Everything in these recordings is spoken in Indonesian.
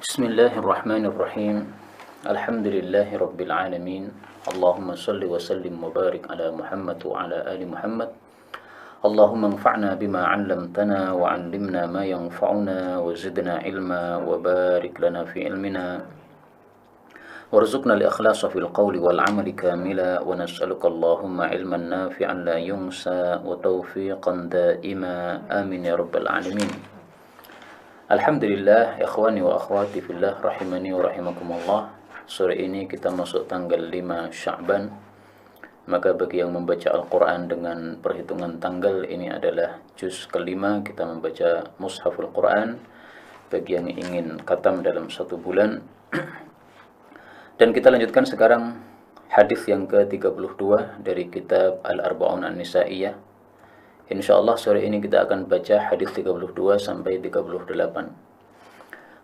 Bismillahirrahmanirrahim. Alhamdulillahi rabbil alamin. Allahumma salli wa sallim wa barik ala Muhammad wa ala ali Muhammad. Allahumma anfa'na bima 'allamtana wa 'allimna ma yanfa'una wa zidna ilma wa barik lana fi ilmina. Warzuqna al-ikhlasa fil qawli wal 'amali kamila wa nas'aluka Allahumma ilman nafi'an la yunsa wa tawfiqan da'ima. Amin ya rabbal alamin. Alhamdulillah, ikhwani wa akhwati fillah, rahimani wa rahimakumullah. Sore ini kita masuk tanggal 5 Sya'ban. Maka bagi yang membaca Al-Quran dengan perhitungan tanggal, ini adalah juz kelima kita membaca Mushaful Quran. Bagi yang ingin khatam dalam 1 bulan. Dan kita lanjutkan sekarang hadis yang ke-32 dari kitab Al-Arba'un An-Nisa'iyah. InsyaAllah sore ini kita akan baca hadis 32 sampai 38.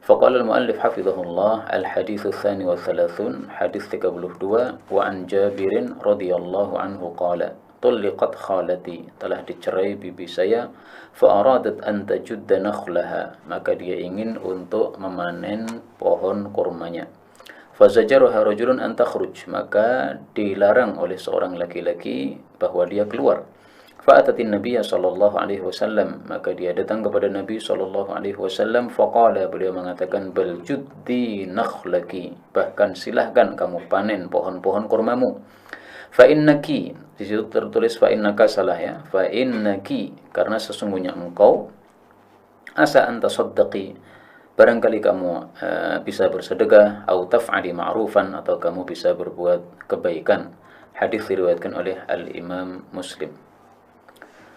Faqala al-muallif hafizahullah al-hadithu tsani wa thalathun, hadis 32, wa an Jabirin radhiyallahu anhu qala tulliqat khalati, telah dicerai bibi saya, fa aradat an tajudda nakhlaha, maka dia ingin untuk memanen pohon kurmanya. Fa zajaruha rajulun an takhruj, maka dilarang oleh seorang laki-laki bahwa dia keluar. Fa'atatin Nabiya sallallahu alaihi wasallam, maka dia datang kepada Nabi sallallahu alaihi wasallam. Faqala, beliau mengatakan, bal juddi nakhlaki, bahkan silahkan kamu panen pohon-pohon kurmamu. Fa innaki, di situ tertulis fa innaka, salah ya, fa innaki, karena sesungguhnya engkau, asa anta saddaqi, barangkali kamu bisa bersedekah, atau taf'ali ma'rufan, atau kamu bisa berbuat kebaikan. Hadis diriwayatkan oleh Al-Imam Muslim.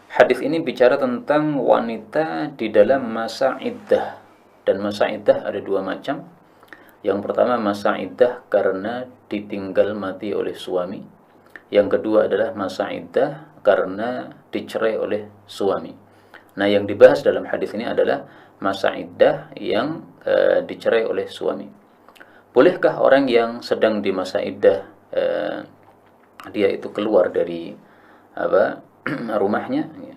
Hadis ini bicara tentang wanita di dalam masa iddah. Dan masa iddah ada 2 macam. Yang pertama masa iddah karena ditinggal mati oleh suami. Yang kedua adalah masa iddah karena dicerai oleh suami. Nah, yang dibahas dalam hadis ini adalah masa iddah yang dicerai oleh suami. Bolehkah orang yang sedang di masa iddah dia itu keluar dari rumahnya?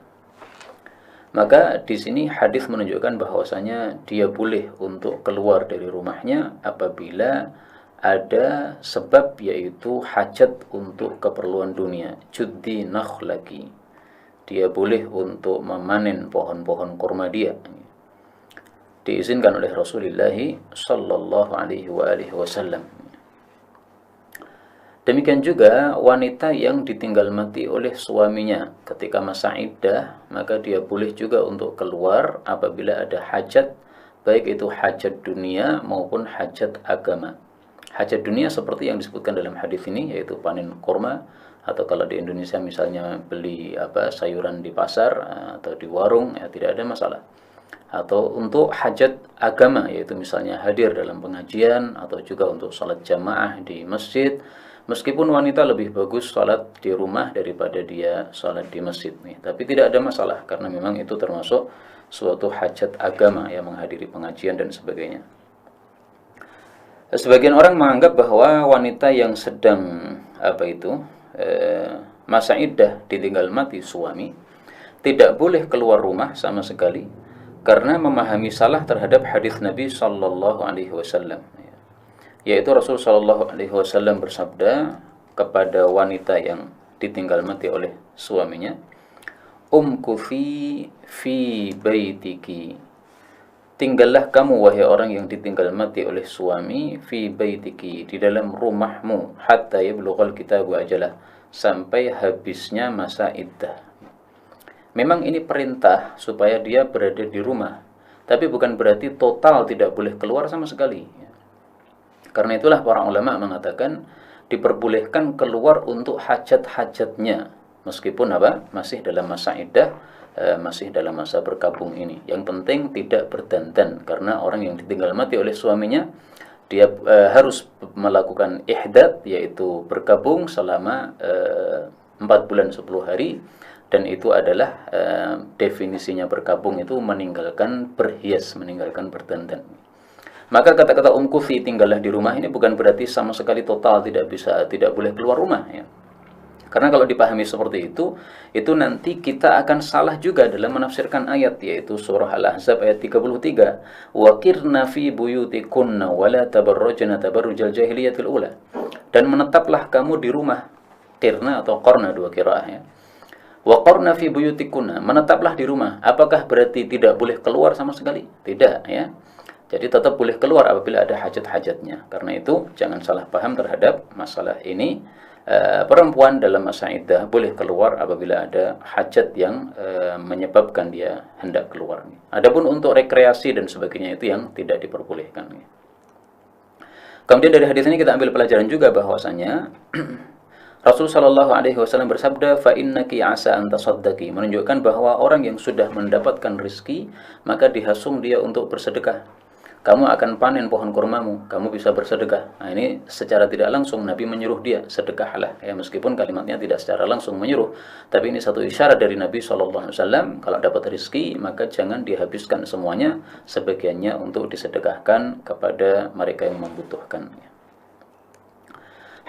Maka di sini hadis menunjukkan bahwasanya dia boleh untuk keluar dari rumahnya apabila ada sebab, yaitu hajat untuk keperluan dunia. Juddi nakhlaki, dia boleh untuk memanen pohon-pohon kurma dia. Diizinkan oleh Rasulullah sallallahu alaihi wasallam. Demikian juga wanita yang ditinggal mati oleh suaminya ketika masa iddah, maka dia boleh juga untuk keluar apabila ada hajat, baik itu hajat dunia maupun hajat agama. Hajat dunia seperti yang disebutkan dalam hadis ini, yaitu panen kurma, atau kalau di Indonesia misalnya beli sayuran di pasar atau di warung, ya tidak ada masalah. Atau untuk hajat agama, yaitu misalnya hadir dalam pengajian, atau juga untuk salat jamaah di masjid. Meskipun wanita lebih bagus salat di rumah daripada dia salat di masjid nih, tapi tidak ada masalah karena memang itu termasuk suatu hajat agama yang menghadiri pengajian dan sebagainya. Sebagian orang menganggap bahwa wanita yang sedang masa iddah ditinggal mati suami tidak boleh keluar rumah sama sekali karena memahami salah terhadap hadis Nabi sallallahu alaihi wasallam. Yaitu Rasul sallallahu alaihi wasallam bersabda kepada wanita yang ditinggal mati oleh suaminya, umkuthi fi baitiki, tinggallah kamu wahai orang yang ditinggal mati oleh suami, fi baitiki, di dalam rumahmu, hatta yablughal kitabu ajalah, sampai habisnya masa iddah. Memang ini perintah supaya dia berada di rumah, tapi bukan berarti total tidak boleh keluar sama sekali. Karena itulah para ulama mengatakan diperbolehkan keluar untuk hajat-hajatnya meskipun masih dalam masa iddah, masih dalam masa berkabung ini. Yang penting tidak berdandan, karena orang yang ditinggal mati oleh suaminya dia harus melakukan ihdad, yaitu berkabung selama 4 bulan 10 hari, dan itu adalah definisinya berkabung itu meninggalkan berhias, meninggalkan berdandan. Maka kata-kata umkuthi, tinggallah di rumah, ini bukan berarti sama sekali total tidak boleh keluar rumah ya. Karena kalau dipahami seperti itu nanti kita akan salah juga dalam menafsirkan ayat, yaitu surah Al-Ahzab ayat 33. Waqirna fi buyutikunna wala tabarrajna tabarrujal jahiliyatil ula. Dan menetaplah kamu di rumah. Qirna atau qarna, dua qiraah ya. Waqarna fi buyutikunna, menetaplah di rumah. Apakah berarti tidak boleh keluar sama sekali? Tidak ya. Jadi tetap boleh keluar apabila ada hajat-hajatnya. Karena itu jangan salah paham terhadap masalah ini. Perempuan dalam masa iddah boleh keluar apabila ada hajat yang menyebabkan dia hendak keluar. Adapun untuk rekreasi dan sebagainya itu yang tidak diperbolehkan. Kemudian dari hadis ini kita ambil pelajaran juga bahwasanya Rasul Shallallahu Alaihi Wasallam bersabda, fa innaki asa an tasaddaqi, menunjukkan bahwa orang yang sudah mendapatkan rezeki maka dihasung dia untuk bersedekah. Kamu akan panen pohon kurmamu, kamu bisa bersedekah. Nah, ini secara tidak langsung Nabi menyuruh dia sedekahlah. Ya, meskipun kalimatnya tidak secara langsung menyuruh, tapi ini satu isyarat dari Nabi SAW. Kalau dapat rezeki, maka jangan dihabiskan semuanya, sebagiannya untuk disedekahkan kepada mereka yang membutuhkan.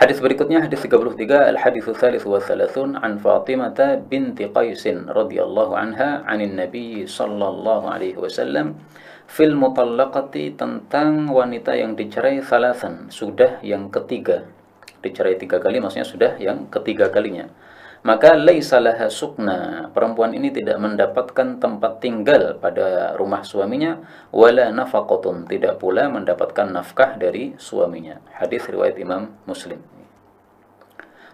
Hadis berikutnya, hadis 33, al-haditsu tsalits wa tsalasun an Fatimah binti Qais radhiyallahu anha 'anil Nabi sallallahu alaihi wasallam fil mutallaqati, tentang wanita yang dicerai salasan, sudah yang ketiga. Dicerai 3 kali maksudnya sudah yang ketiga kalinya. Maka laisa laha sukna, perempuan ini tidak mendapatkan tempat tinggal pada rumah suaminya, wala nafaqatun, tidak pula mendapatkan nafkah dari suaminya. Hadis riwayat Imam Muslim.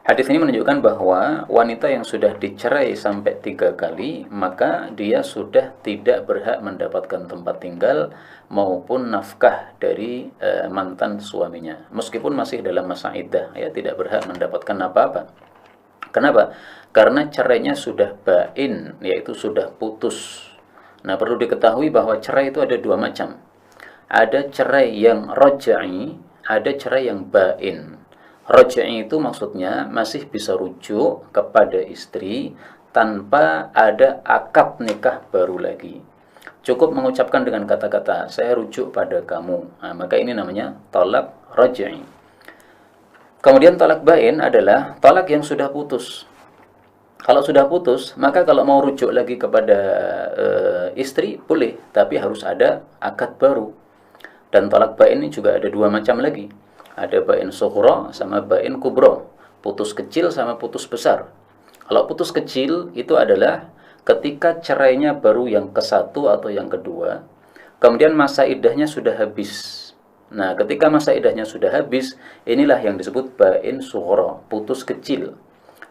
Hadis ini menunjukkan bahwa wanita yang sudah dicerai sampai 3 kali, maka dia sudah tidak berhak mendapatkan tempat tinggal maupun nafkah dari mantan suaminya. Meskipun masih dalam masa iddah, ya tidak berhak mendapatkan apa-apa. Kenapa? Karena cerainya sudah bain, yaitu sudah putus. Nah, perlu diketahui bahwa cerai itu ada 2 macam. Ada cerai yang raj'i, ada cerai yang bain. Raj'i itu maksudnya masih bisa rujuk kepada istri tanpa ada akad nikah baru lagi. Cukup mengucapkan dengan kata-kata, saya rujuk pada kamu. Nah, maka ini namanya talak raj'i. Kemudian talak bain adalah talak yang sudah putus. Kalau sudah putus, maka kalau mau rujuk lagi kepada istri, boleh. Tapi harus ada akad baru. Dan talak bain ini juga ada 2 macam lagi. Ada bain sughra sama bain kubra. Putus kecil sama putus besar. Kalau putus kecil itu adalah ketika cerainya baru yang ke-1 atau yang kedua, kemudian masa iddahnya sudah habis. Nah, ketika masa iddahnya sudah habis, inilah yang disebut bain sughra, putus kecil.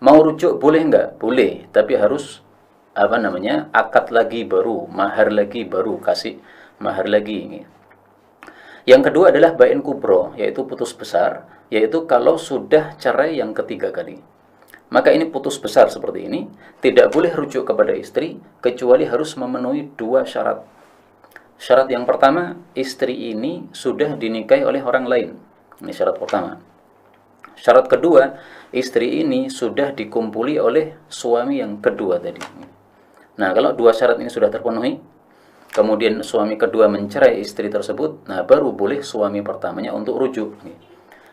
Mau rujuk boleh enggak? Boleh, tapi harus akad lagi baru, mahar lagi baru, kasih mahar lagi. Yang kedua adalah bain kubro, yaitu putus besar, yaitu kalau sudah cerai yang ketiga kali. Maka ini putus besar seperti ini, tidak boleh rujuk kepada istri, kecuali harus memenuhi 2 syarat. Syarat yang pertama, istri ini sudah dinikahi oleh orang lain. Ini syarat pertama. Syarat kedua, istri ini sudah dikumpuli oleh suami yang kedua tadi. Nah, kalau 2 syarat ini sudah terpenuhi, kemudian suami kedua mencerai istri tersebut, nah baru boleh suami pertamanya untuk rujuk.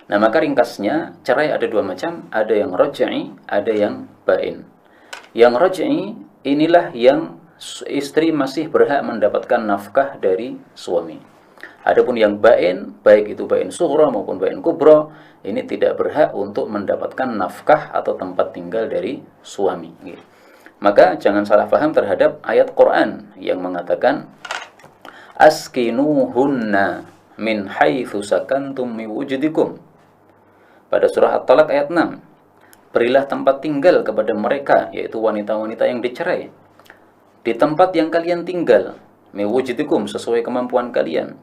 Nah, maka ringkasnya, cerai ada 2 macam, ada yang raj'i, ada yang bain. Yang raj'i inilah yang istri masih berhak mendapatkan nafkah dari suami. Adapun yang bain, baik itu bain sughra maupun bain kubra, ini tidak berhak untuk mendapatkan nafkah atau tempat tinggal dari suami. Maka jangan salah paham terhadap ayat Quran yang mengatakan askinuhunna min haitsu sakantum min wujdikum. Pada surah At-Talaq ayat 6. Berilah tempat tinggal kepada mereka, yaitu wanita-wanita yang dicerai, di tempat yang kalian tinggal, min wujdikum, sesuai kemampuan kalian.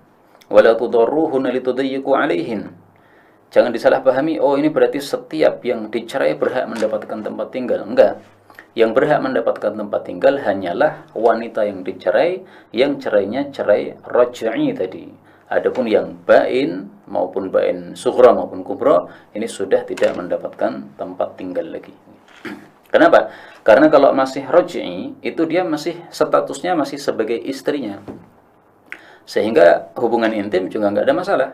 Wala tudarruhunna litudayyiqu 'alaihin. Jangan disalahpahami, oh ini berarti setiap yang dicerai berhak mendapatkan tempat tinggal. Enggak. Yang berhak mendapatkan tempat tinggal hanyalah wanita yang dicerai, yang cerainya cerai raj'i tadi. Adapun yang bain maupun bain sughra maupun kubra, ini sudah tidak mendapatkan tempat tinggal lagi. Kenapa? Karena kalau masih raj'i, itu dia masih statusnya masih sebagai istrinya. Sehingga hubungan intim juga nggak ada masalah.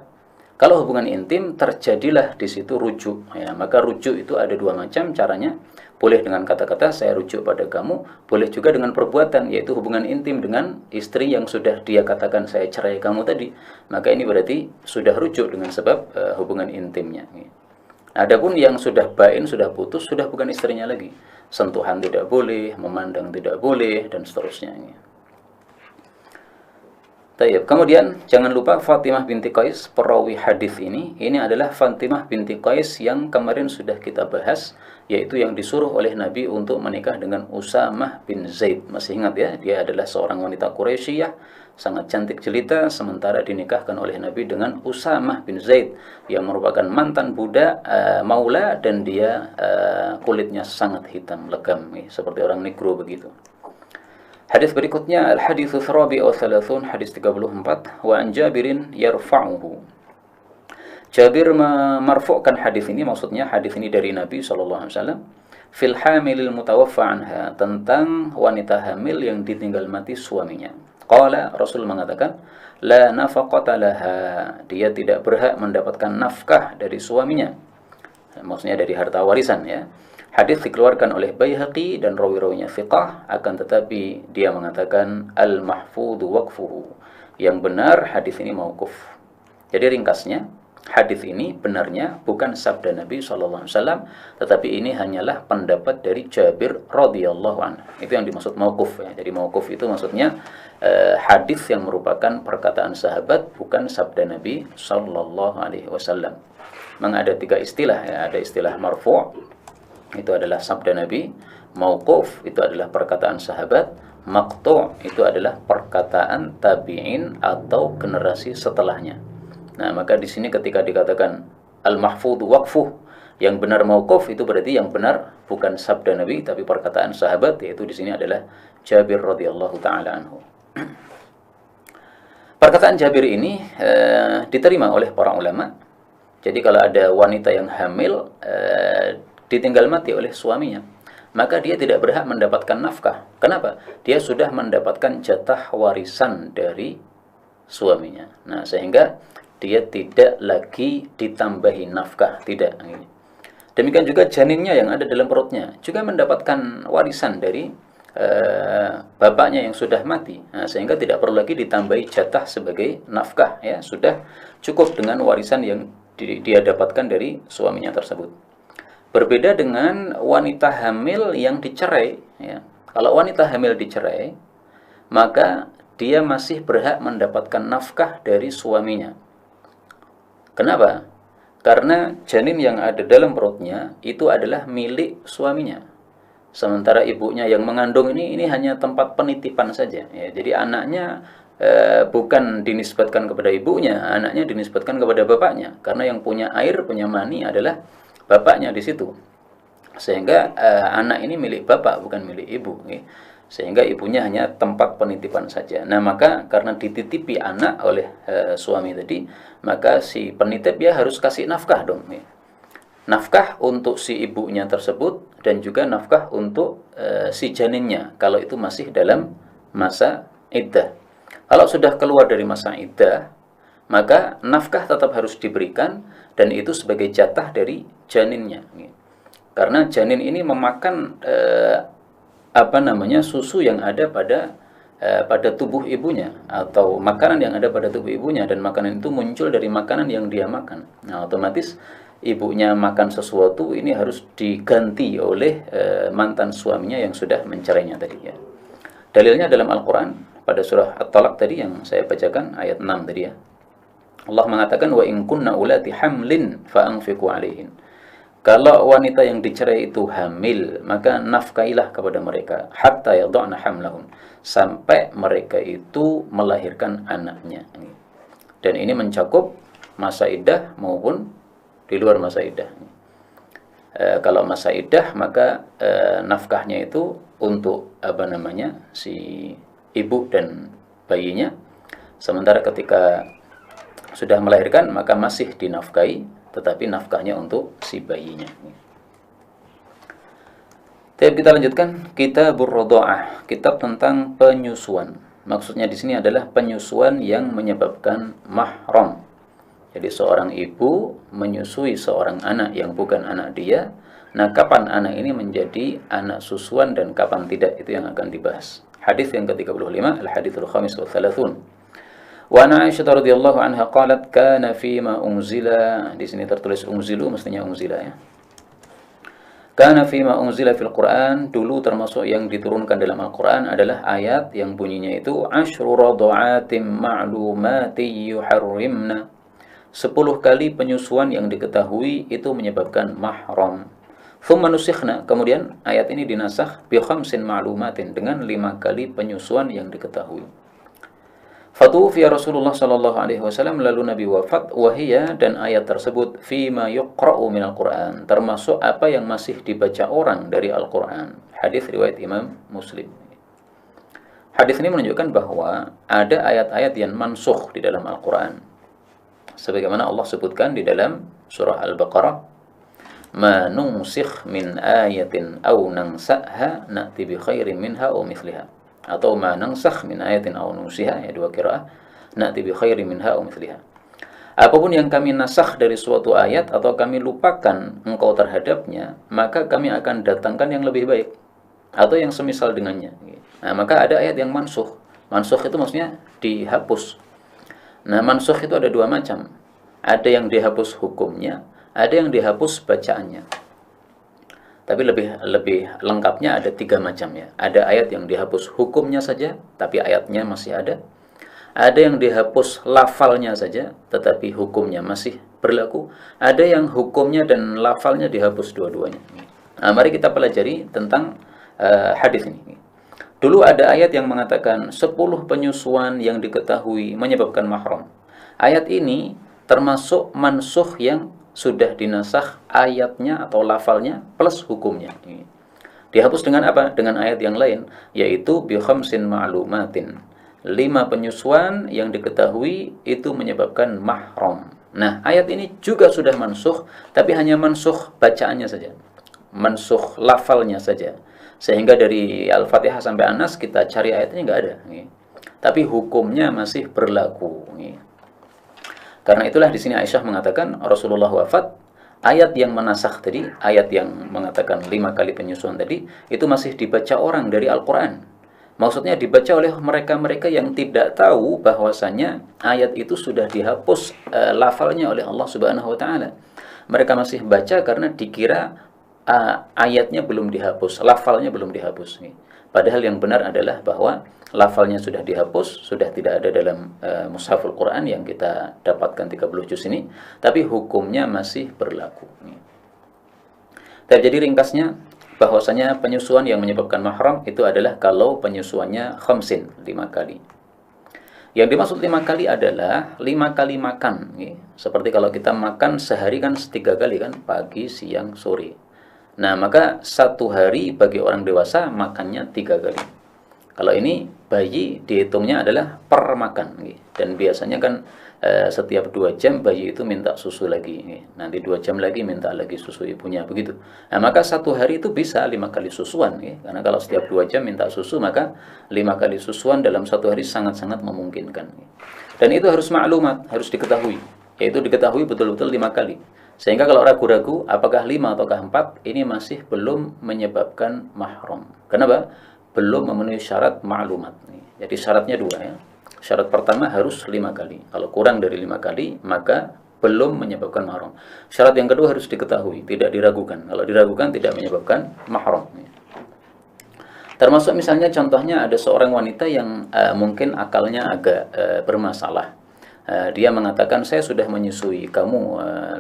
Kalau hubungan intim terjadilah di situ rujuk, ya, maka rujuk itu ada dua macam caranya. Boleh dengan kata-kata saya rujuk pada kamu, boleh juga dengan perbuatan, yaitu hubungan intim dengan istri yang sudah dia katakan saya cerai kamu tadi. Maka ini berarti sudah rujuk dengan sebab hubungan intimnya. Adapun yang sudah bain, sudah putus, sudah bukan istrinya lagi. Sentuhan tidak boleh, memandang tidak boleh, dan seterusnya. Tayyib. Kemudian jangan lupa Fatimah binti Qais, perawi hadis ini adalah Fatimah binti Qais yang kemarin sudah kita bahas, yaitu yang disuruh oleh Nabi untuk menikah dengan Usamah bin Zaid. Masih ingat ya, dia adalah seorang wanita Quraisyah, sangat cantik jelita, sementara dinikahkan oleh Nabi dengan Usamah bin Zaid yang merupakan mantan budak maula, dan dia kulitnya sangat hitam legam, seperti orang negro begitu. Hadis berikutnya al-hadits rabi' wa thalathun, hadis 34, wa an Jabirin yarfa'uhu. Jabir memarfu'kan hadis ini, maksudnya hadis ini dari Nabi sallallahu alaihi wasallam, fil hamilil mutawaffa anha, tentang wanita hamil yang ditinggal mati suaminya. Qala, Rasul mengatakan, la nafaqata laha, dia tidak berhak mendapatkan nafkah dari suaminya. Maksudnya dari harta warisan, ya. Hadis dikeluarkan oleh Baihaqi dan rawi-rawinya thiqah, akan tetapi dia mengatakan al-mahfudhu waqfuhu. Yang benar hadis ini mauquf. Jadi ringkasnya, hadis ini benarnya bukan sabda Nabi SAW, tetapi ini hanyalah pendapat dari Jabir radhiyallahu anhu. Itu yang dimaksud mauquf, ya. Jadi mauquf itu maksudnya hadis yang merupakan perkataan sahabat, bukan sabda Nabi SAW. Memang ada tiga istilah, ya. Ada istilah marfu', itu adalah sabda Nabi, mauquf itu adalah perkataan sahabat, maqtu' itu adalah perkataan tabi'in atau generasi setelahnya. Nah, maka di sini ketika dikatakan al-mahfudhu waqfuh, yang benar mauquf, itu berarti yang benar bukan sabda Nabi tapi perkataan sahabat, yaitu di sini adalah Jabir radhiyallahu taala anhu. Perkataan Jabir ini diterima oleh para ulama. Jadi kalau ada wanita yang hamil ditinggal mati oleh suaminya, maka dia tidak berhak mendapatkan nafkah. Kenapa? Dia sudah mendapatkan jatah warisan dari suaminya. Nah, sehingga dia tidak lagi ditambahi nafkah, tidak. Demikian juga janinnya yang ada dalam perutnya juga mendapatkan warisan dari bapaknya yang sudah mati. Nah, sehingga tidak perlu lagi ditambahi jatah sebagai nafkah, ya. Sudah cukup dengan warisan yang dia dapatkan dari suaminya tersebut. Berbeda dengan wanita hamil yang dicerai, ya. Kalau wanita hamil dicerai, maka dia masih berhak mendapatkan nafkah dari suaminya. Kenapa? Karena janin yang ada dalam perutnya itu adalah milik suaminya. Sementara ibunya yang mengandung ini hanya tempat penitipan saja, ya. Jadi anaknya bukan dinisbatkan kepada ibunya, anaknya dinisbatkan kepada bapaknya. Karena yang punya air, punya mani adalah bapaknya di situ. Sehingga anak ini milik bapak, bukan milik ibu, ya. Sehingga ibunya hanya tempat penitipan saja. Nah, maka karena dititipi anak oleh suami tadi, maka si penitip ya harus kasih nafkah dong, ya. Nafkah untuk si ibunya tersebut dan juga nafkah untuk si janinnya kalau itu masih dalam masa iddah. Kalau sudah keluar dari masa iddah, maka nafkah tetap harus diberikan, dan itu sebagai jatah dari janinnya. Karena janin ini memakan susu yang ada pada tubuh ibunya, atau makanan yang ada pada tubuh ibunya, dan makanan itu muncul dari makanan yang dia makan. Nah, otomatis ibunya makan sesuatu, ini harus diganti oleh mantan suaminya yang sudah mencerainya tadi, ya. Dalilnya dalam Al-Quran pada surah At-Talaq tadi yang saya bacakan ayat 6 tadi, ya. Allah mengatakan wa in kunna ulati hamlin fa anfiqu alaihin. Kalau wanita yang dicerai itu hamil, maka nafkailah kepada mereka hatta yadh'na hamlahum, sampai mereka itu melahirkan anaknya. Dan ini mencakup masa iddah maupun di luar masa iddah. Kalau masa iddah, maka nafkahnya itu untuk si ibu dan bayinya. Sementara ketika sudah melahirkan, maka masih dinafkahi, tetapi nafkahnya untuk si bayinya. Kita lanjutkan Kitabur Radha'ah, kitab tentang penyusuan. Maksudnya di sini adalah penyusuan yang menyebabkan mahram. Jadi seorang ibu menyusui seorang anak yang bukan anak dia. Nah, kapan anak ini menjadi anak susuan dan kapan tidak, itu yang akan dibahas. Hadis yang ke-35, al-haditsul khamis wa thalathun. Wa an Aisyah radhiyallahu anha qalat kana fima unzila, di sini tertulis unzilu, mestinya unzila ya. Kana fima unzila fil Qur'an, dulu termasuk yang diturunkan dalam Al-Qur'an adalah ayat yang bunyinya itu asyru radha'atim ma'lumati yuharrimna. 10 kali penyusuan yang diketahui itu menyebabkan mahram. Thumma nusikhna, kemudian ayat ini dinasakh bi khamsin ma'lumatin, dengan 5 kali penyusuan yang diketahui. Fatufiya Rasulullah sallallahu alaihi wasallam, lalu Nabi wafat, wahiyya, dan ayat tersebut fima yuqra'u minal Qur'an, termasuk apa yang masih dibaca orang dari Al-Qur'an. Hadis riwayat Imam Muslim. Hadis ini menunjukkan bahwa ada ayat-ayat yang mansukh di dalam Al-Qur'an. Sebagaimana Allah sebutkan di dalam surah Al-Baqarah, ma nunsikh min ayatin aw nansa'ha na'ti bi khairin minha aw mithliha, atau ma nansakh min ayatin aw nunsiha, ya dua qiraah, na'ti bi khairin minha aw mithliha. Apapun yang kami nasakh dari suatu ayat atau kami lupakan engkau terhadapnya, maka kami akan datangkan yang lebih baik atau yang semisal dengannya. Nah, maka ada ayat yang mansukh. Mansukh itu maksudnya dihapus. Nah, mansukh itu ada dua macam. Ada yang dihapus hukumnya, ada yang dihapus bacaannya. Tapi lebih lengkapnya ada 3 macam ya. Ada ayat yang dihapus hukumnya saja, tapi ayatnya masih ada. Ada yang dihapus lafalnya saja, tetapi hukumnya masih berlaku. Ada yang hukumnya dan lafalnya dihapus dua-duanya. Nah, mari kita pelajari tentang hadis ini. Dulu ada ayat yang mengatakan 10 penyusuan yang diketahui menyebabkan mahram. Ayat ini termasuk mansukh yang sudah dinasakh ayatnya atau lafalnya plus hukumnya. Dihapus dengan apa? Dengan ayat yang lain, yaitu bi khamsin ma'lumatin. 5 penyusuan yang diketahui itu menyebabkan mahram. Nah, ayat ini juga sudah mansukh, tapi hanya mansukh bacaannya saja. Mansukh lafalnya saja. Sehingga dari Al-Fatihah sampai An-Nas kita cari ayatnya nggak ada. Tapi hukumnya masih berlaku. Karena itulah di sini Aisyah mengatakan Rasulullah wafat, ayat yang menasakh tadi, ayat yang mengatakan 5 kali penyusuan tadi, itu masih dibaca orang dari Al-Quran. Maksudnya dibaca oleh mereka-mereka yang tidak tahu bahwasanya ayat itu sudah dihapus lafalnya oleh Allah Subhanahu wa taala. Mereka masih baca karena dikira ayatnya belum dihapus, lafalnya belum dihapus. Padahal yang benar adalah bahwa lafalnya sudah dihapus, sudah tidak ada dalam Mushaful Quran yang kita dapatkan 30 juz ini, tapi hukumnya masih berlaku. Jadi ringkasnya, bahwasanya penyusuan yang menyebabkan mahram itu adalah kalau penyusuannya khamsin, 5 kali. Yang dimaksud 5 kali adalah 5 kali makan. Seperti kalau kita makan sehari kan 3 kali kan, pagi, siang, sore. Nah, maka 1 hari bagi orang dewasa makannya 3 kali. Kalau ini bayi dihitungnya adalah per makan. Dan biasanya kan setiap 2 jam bayi itu minta susu lagi. Nanti 2 jam lagi minta lagi susu ibunya, begitu. Nah, maka 1 hari itu bisa 5 kali susuan. Karena kalau setiap 2 jam minta susu, maka 5 kali susuan dalam 1 hari sangat-sangat memungkinkan. Dan itu harus maklumat, harus diketahui. Yaitu diketahui betul-betul 5 kali. Sehingga kalau ragu-ragu apakah 5 ataukah 4, ini masih belum menyebabkan mahram. Kenapa? Belum memenuhi syarat maklumat. Jadi syaratnya 2 ya. Syarat pertama harus 5 kali. Kalau kurang dari 5 kali, maka belum menyebabkan mahram. Syarat yang kedua harus diketahui, tidak diragukan. Kalau diragukan tidak menyebabkan mahram. Termasuk misalnya contohnya ada seorang wanita yang mungkin akalnya agak bermasalah. Dia mengatakan saya sudah menyusui kamu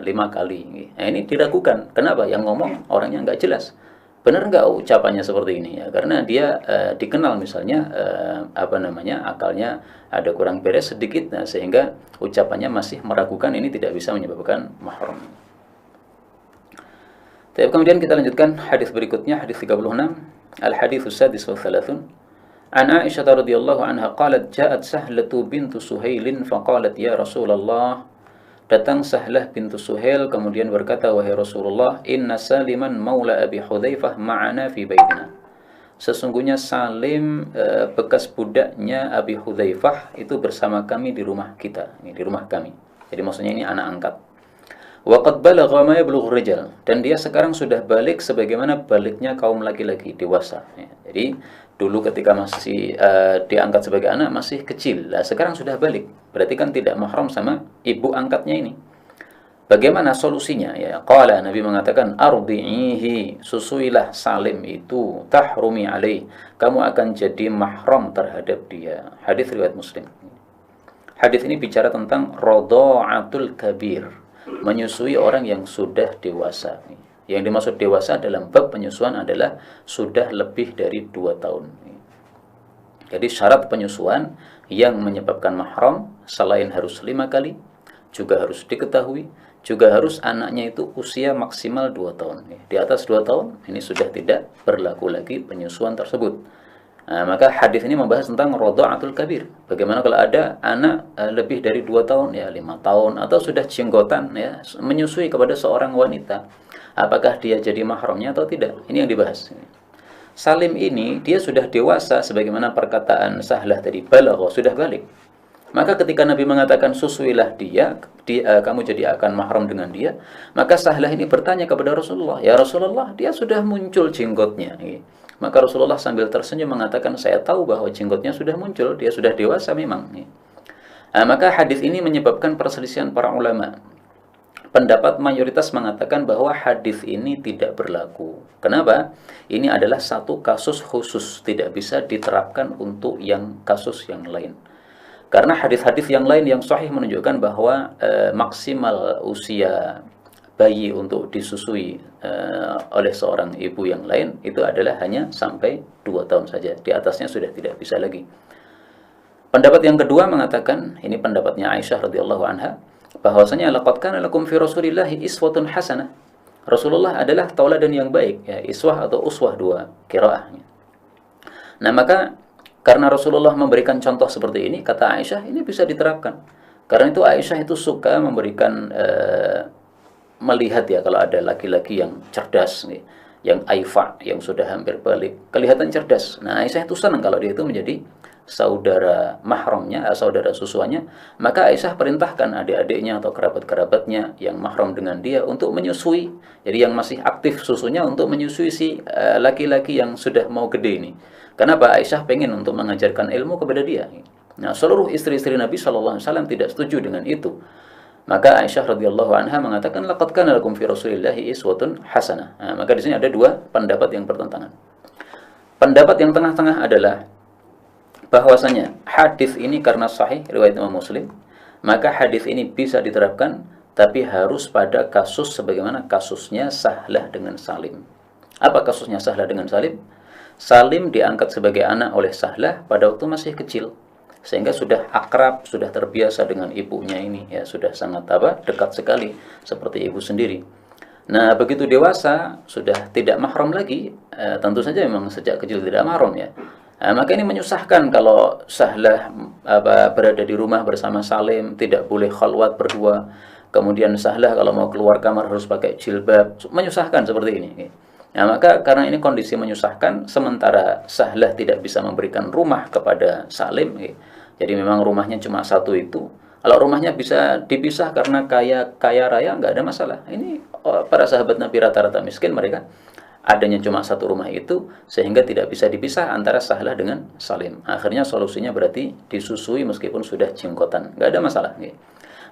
5 kali. Nah, ini diragukan. Kenapa? Yang ngomong orangnya nggak jelas. Benar nggak ucapannya seperti ini ya? Karena dia dikenal misalnya akalnya ada kurang beres sedikit, nah, sehingga ucapannya masih meragukan, ini tidak bisa menyebabkan mahram. Tapi kemudian kita lanjutkan hadis berikutnya, hadis 36, al-haditsus sadis wa thalathun. An Aisyah radhiyallahu anha qalat ja'at Sahlatu bintu Suhailin faqalat ya Rasulullah. Datang Sahlah bintu Suhail kemudian berkata, wahai Rasulullah, inna Saliman maula Abi Hudzaifah ma'ana fi baitina. Sesungguhnya Salim bekas budaknya Abi Hudzaifah itu bersama kami di rumah kita, di rumah kami. Jadi maksudnya ini anak angkat. Wa qad balagha ma yablughu rijal, dan dia sekarang sudah balik sebagaimana baliknya kaum laki-laki dewasa. Ya. Jadi dulu ketika masih diangkat sebagai anak masih kecil. Lah sekarang sudah balik. Berarti kan tidak mahram sama ibu angkatnya ini. Bagaimana solusinya? Ya, qala Nabi mengatakan ardi'ihi, susuilah Salim itu, tahrumi alaih, kamu akan jadi mahram terhadap dia. Hadis riwayat Muslim. Hadis ini bicara tentang radha'atul kabir, menyusui orang yang sudah dewasa. Yang dimaksud dewasa dalam bab penyusuan adalah sudah lebih dari 2 tahun. Jadi syarat penyusuan yang menyebabkan mahram selain harus 5 kali, juga harus diketahui, juga harus anaknya itu usia maksimal 2 tahun. Di atas 2 tahun ini sudah tidak berlaku lagi penyusuan tersebut. Nah, maka hadis ini membahas tentang radha'atul kabir. Bagaimana kalau ada anak lebih dari 2 tahun, ya 5 tahun, atau sudah jenggotan, ya, menyusui kepada seorang wanita. Apakah dia jadi mahramnya atau tidak? Ini yang dibahas. Salim ini dia sudah dewasa sebagaimana perkataan Sahlah tadi, balagha, sudah balik. Maka ketika Nabi mengatakan susuilah dia, kamu jadi akan mahram dengan dia, maka Sahlah ini bertanya kepada Rasulullah, ya Rasulullah, dia sudah muncul jenggotnya. Maka Rasulullah sambil tersenyum mengatakan, saya tahu bahwa jenggotnya sudah muncul, dia sudah dewasa memang. Maka hadis ini menyebabkan perselisihan para ulama. Pendapat mayoritas mengatakan bahwa hadis ini tidak berlaku. Kenapa? Ini adalah satu kasus khusus, tidak bisa diterapkan untuk yang kasus yang lain. Karena hadis-hadis yang lain yang sahih menunjukkan bahwa maksimal usia bayi untuk disusui oleh seorang ibu yang lain itu adalah hanya sampai 2 tahun saja. Di atasnya sudah tidak bisa lagi. Pendapat yang kedua mengatakan, ini pendapatnya Aisyah radhiyallahu anha, bahwasanya laqad kana lakum fi Rasulillahi iswatun hasanah. Rasulullah adalah tauladan yang baik, ya, iswah atau uswah, dua qiraahnya. Nah, maka karena Rasulullah memberikan contoh seperti ini, kata Aisyah, ini bisa diterapkan. Karena itu Aisyah itu suka memberikan melihat, ya, kalau ada laki-laki yang cerdas, nih, yang aifa, yang sudah hampir balik, kelihatan cerdas. Nah, Aisyah itu senang kalau dia itu menjadi saudara mahramnya, saudara susuannya. Maka Aisyah perintahkan adik-adiknya atau kerabat-kerabatnya yang mahram dengan dia untuk menyusui. Jadi yang masih aktif susunya untuk menyusui si laki-laki yang sudah mau gede ini. Kenapa? Aisyah pengen untuk mengajarkan ilmu kepada dia. Nah, seluruh istri-istri Nabi SAW tidak setuju dengan itu. Maka Aisyah radhiyallahu anha mengatakan, laqad kana lakum fi Rasulillahi iswatun hasanah. Nah, maka di sini ada dua pendapat yang bertentangan. Pendapat yang tengah-tengah adalah bahwasanya hadis ini karena sahih riwayat Imam Muslim, maka hadis ini bisa diterapkan, tapi harus pada kasus sebagaimana kasusnya Sahlah dengan Salim. Apa kasusnya Sahlah dengan Salim? Salim diangkat sebagai anak oleh Sahlah pada waktu masih kecil, sehingga sudah akrab, sudah terbiasa dengan ibunya ini, ya, sudah sangat dekat sekali seperti ibu sendiri. Nah, begitu dewasa sudah tidak mahram lagi, tentu saja memang sejak kecil tidak mahram, ya. Nah, maka ini menyusahkan kalau Sahlah berada di rumah bersama Salim, tidak boleh khalwat berdua. Kemudian Sahlah kalau mau keluar kamar harus pakai jilbab, menyusahkan seperti ini. Nah, maka karena ini kondisi menyusahkan, sementara Sahlah tidak bisa memberikan rumah kepada Salim, jadi memang rumahnya cuma satu itu. Kalau rumahnya bisa dipisah karena kaya raya, nggak ada masalah. Ini para sahabat Nabi rata-rata miskin, mereka adanya cuma satu rumah itu, sehingga tidak bisa dipisah antara Sahlah dengan Salim. Akhirnya solusinya berarti disusui meskipun sudah jenggotan, nggak ada masalah.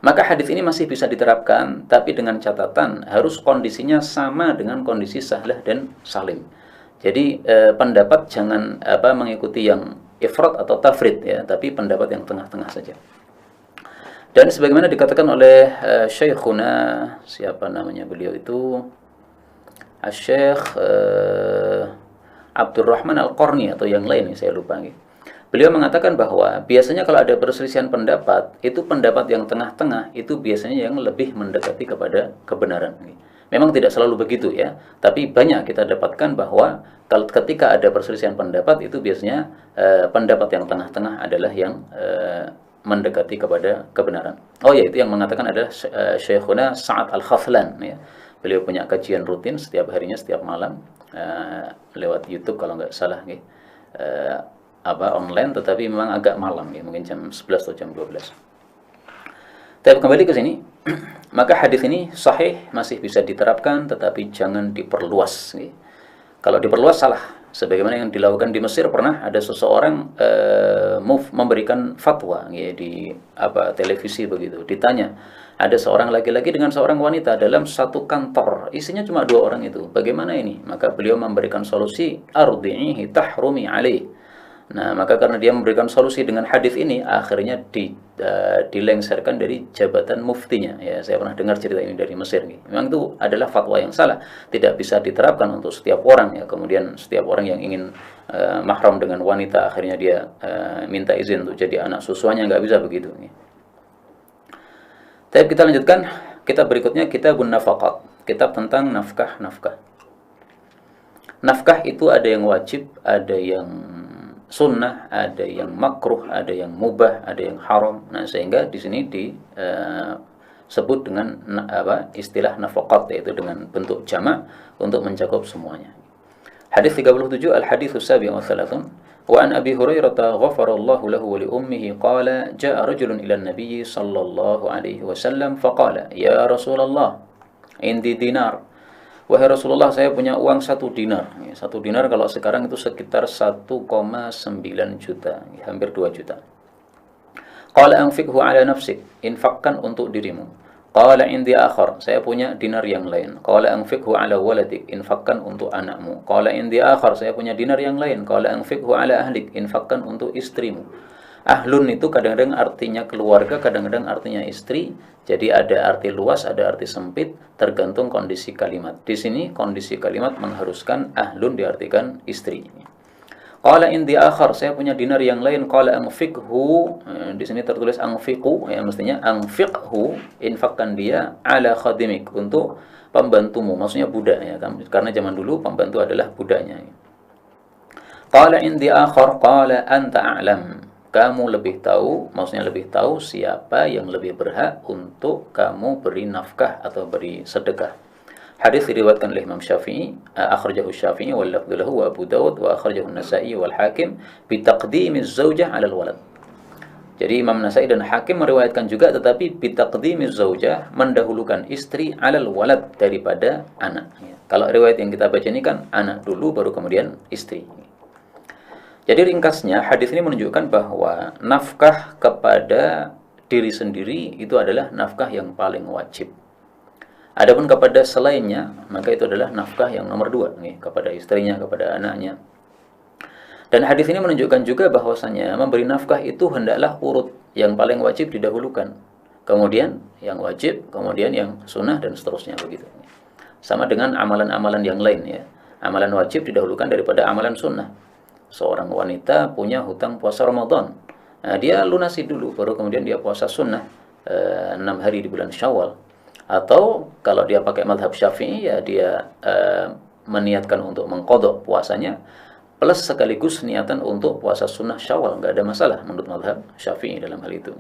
Maka hadis ini masih bisa diterapkan, tapi dengan catatan harus kondisinya sama dengan kondisi Sahlah dan Salim. Jadi pendapat jangan mengikuti yang ifrat atau tafrid, ya, tapi pendapat yang tengah-tengah saja. Dan sebagaimana dikatakan oleh Syekhuna, siapa namanya beliau itu? Syekh Abdurrahman Al-Qarni atau yang lain, saya lupa. Beliau mengatakan bahwa biasanya kalau ada perselisihan pendapat, itu pendapat yang tengah-tengah itu biasanya yang lebih mendekati kepada kebenaran. Memang tidak selalu begitu, ya, tapi banyak kita dapatkan bahwa kalau ketika ada perselisihan pendapat itu biasanya pendapat yang tengah-tengah adalah yang mendekati kepada kebenaran. Oh ya, itu yang mengatakan adalah Syekhuna Sa'ad Al-Khaflan, ya. Beliau punya kajian rutin setiap harinya, setiap malam, lewat YouTube kalau nggak salah, online, tetapi memang agak malam, ya, mungkin jam 11 atau jam 12. Tapi kembali ke sini, maka hadis ini sahih, masih bisa diterapkan, tetapi jangan diperluas. Kalau diperluas salah. Sebagaimana yang dilakukan di Mesir, pernah ada seseorang memberikan fatwa di televisi begitu. Ditanya, ada seorang laki-laki dengan seorang wanita dalam satu kantor, isinya cuma 2 orang itu. Bagaimana ini? Maka beliau memberikan solusi, ardi'ihi tahrumi alaih. Nah, maka karena dia memberikan solusi dengan hadis ini, akhirnya dilengsarkan dari jabatan muftinya. Ya, saya pernah dengar cerita ini dari Mesir. Memang itu adalah fatwa yang salah, tidak bisa diterapkan untuk setiap orang. Ya, kemudian setiap orang yang ingin mahram dengan wanita, akhirnya dia minta izin untuk jadi anak susuannya, nggak bisa begitu. Tapi kita lanjutkan, kitab berikutnya, Kitabun Nafaqat, kitab tentang nafkah-nafkah. Nafkah itu ada yang wajib, ada yang sunnah, ada yang makruh, ada yang mubah, ada yang haram. Nah, sehingga di sini disebut dengan istilah nafaqat, yaitu dengan bentuk jamak untuk mencakup semuanya. Hadis 37, al-haditsus sabi' wa thalathun. Wa an Abi Hurairah ghafarallahu lahu wa li ummihi qala jaa'a rajulun ila an-nabiy sallallahu alaihi wasallam faqala ya Rasulullah indi dinar. Wahai Rasulullah, saya punya uang 1 dinar. 1 dinar kalau sekarang itu sekitar 1,9 juta, hampir 2 juta. Qala anfiqhu ala nafsik, infakkan untuk dirimu. Qala indi akhar, saya punya dinar yang lain. Qala anfiqhu ala waladik, infakkan untuk anakmu. Qala indi akhar, saya punya dinar yang lain. Qala anfiqhu ala ahlik, infakkan untuk istrimu. Ahlun itu kadang-kadang artinya keluarga, kadang-kadang artinya istri. Jadi ada arti luas, ada arti sempit, tergantung kondisi kalimat. Di sini kondisi kalimat mengharuskan ahlun diartikan istri. Qala indi akhar, saya punya dinar yang lain. Qala anfiqhu, di sini tertulis anfiqu, ya mestinya anfiqhu, infakkan dia ala khadimik, untuk pembantumu, maksudnya budak ya, karena zaman dulu pembantu adalah budaknya. Qala indi akhar, qala anta a'lam, kamu lebih tahu, maksudnya lebih tahu siapa yang lebih berhak untuk kamu beri nafkah atau beri sedekah. Hadis diriwayatkan oleh Imam Syafi'i, akhrajahu Syafi'i wal lafdhu lahu wa Abu Dawud wa akhrajahu An-Nasa'i wal Hakim bi taqdimiz zaujah 'ala al-walad. Jadi Imam Nasa'i dan Hakim meriwayatkan juga, tetapi bi taqdimiz zaujah, mendahulukan istri 'ala al-walad, daripada anak. Kalau riwayat yang kita baca ini kan anak dulu baru kemudian istri. Jadi ringkasnya, hadis ini menunjukkan bahwa nafkah kepada diri sendiri itu adalah nafkah yang paling wajib. Adapun kepada selainnya, maka itu adalah nafkah yang nomor 2, kepada istrinya, kepada anaknya. Dan hadis ini menunjukkan juga bahwasanya memberi nafkah itu hendaklah urut, yang paling wajib didahulukan, kemudian yang wajib, kemudian yang sunnah, dan seterusnya begitu. Sama dengan amalan-amalan yang lain ya. Amalan wajib didahulukan daripada amalan sunnah. Seorang wanita punya hutang puasa Ramadan, nah, dia lunasi dulu, baru kemudian dia puasa sunnah 6 hari di bulan Syawal. Atau kalau dia pakai mazhab Syafi'i, ya dia meniatkan untuk mengqadha puasanya plus sekaligus niatan untuk puasa sunnah Syawal, nggak ada masalah menurut mazhab Syafi'i dalam hal itu.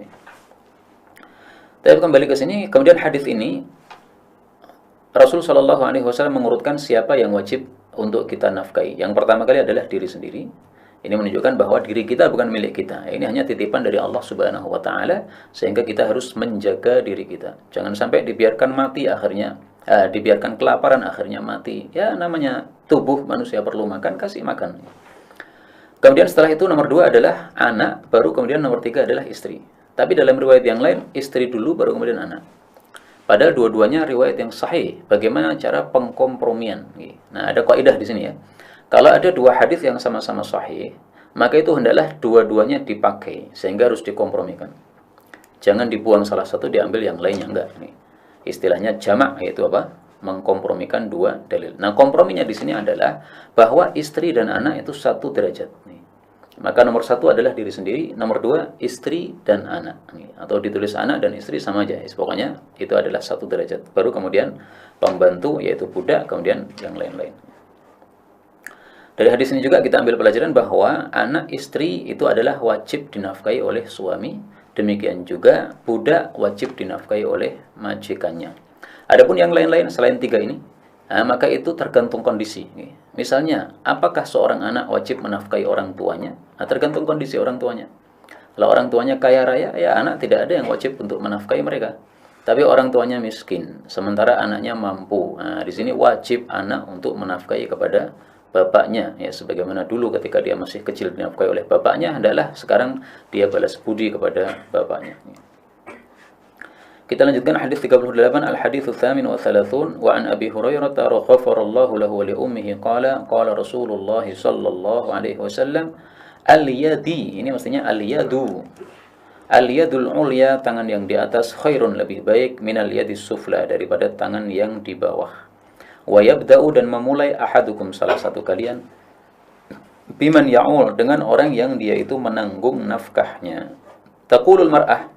Tapi kembali ke sini, kemudian hadis ini Rasul Shallallahu Alaihi Wasallam mengurutkan siapa yang wajib untuk kita nafkahi. Yang pertama kali adalah diri sendiri. Ini menunjukkan bahwa diri kita bukan milik kita. Ini hanya titipan dari Allah Subhanahu wa taala, sehingga kita harus menjaga diri kita. Jangan sampai dibiarkan mati akhirnya, dibiarkan kelaparan akhirnya mati. Ya, namanya tubuh manusia perlu makan, kasih makan. Kemudian setelah itu nomor 2 adalah anak, baru kemudian nomor 3 adalah istri. Tapi dalam riwayat yang lain, istri dulu baru kemudian anak. Padahal dua-duanya riwayat yang sahih. Bagaimana cara pengkompromian? Nah, ada kaidah di sini ya. Kalau ada 2 hadis yang sama-sama sahih, maka itu hendaklah dua-duanya dipakai, sehingga harus dikompromikan. Jangan dibuang salah satu, diambil yang lainnya, enggak. Istilahnya jamak, yaitu apa? Mengkompromikan 2 dalil. Nah, komprominya di sini adalah bahwa istri dan anak itu 1 derajat. Maka nomor 1 adalah diri sendiri, nomor 2 istri dan anak, atau ditulis anak dan istri sama aja. Pokoknya itu adalah 1 derajat. Baru kemudian pembantu, yaitu budak, kemudian yang lain-lain. Dari hadis ini juga kita ambil pelajaran bahwa anak istri itu adalah wajib dinafkahi oleh suami. Demikian juga budak wajib dinafkahi oleh majikannya. Adapun yang lain-lain selain 3 ini, maka itu tergantung kondisi. Misalnya, apakah seorang anak wajib menafkahi orang tuanya? Tergantung kondisi orang tuanya. Kalau orang tuanya kaya raya, ya anak tidak ada yang wajib untuk menafkahi mereka. Tapi orang tuanya miskin, sementara anaknya mampu. Nah, di sini wajib anak untuk menafkahi kepada bapaknya. Ya, sebagaimana dulu ketika dia masih kecil dinafkahi oleh bapaknya, hendaklah sekarang dia balas budi kepada bapaknya. Kita lanjutkan hadis 38, al-hadits ats-tsamin wa tsalatsun wa an Abi Hurairah radhiyallahu lahu wa li ummihi qala Rasulullah sallallahu alaihi wasallam al-yadi, ini maksudnya al-yadu. Al-yadul ulya, tangan yang di atas, khairun, lebih baik, minal yadis sufla, daripada tangan yang di bawah. Wa yabda'u, dan memulai, ahadukum, salah satu kalian, biman ya'ul, dengan orang yang dia itu menanggung nafkahnya. Taqulul mar'ah,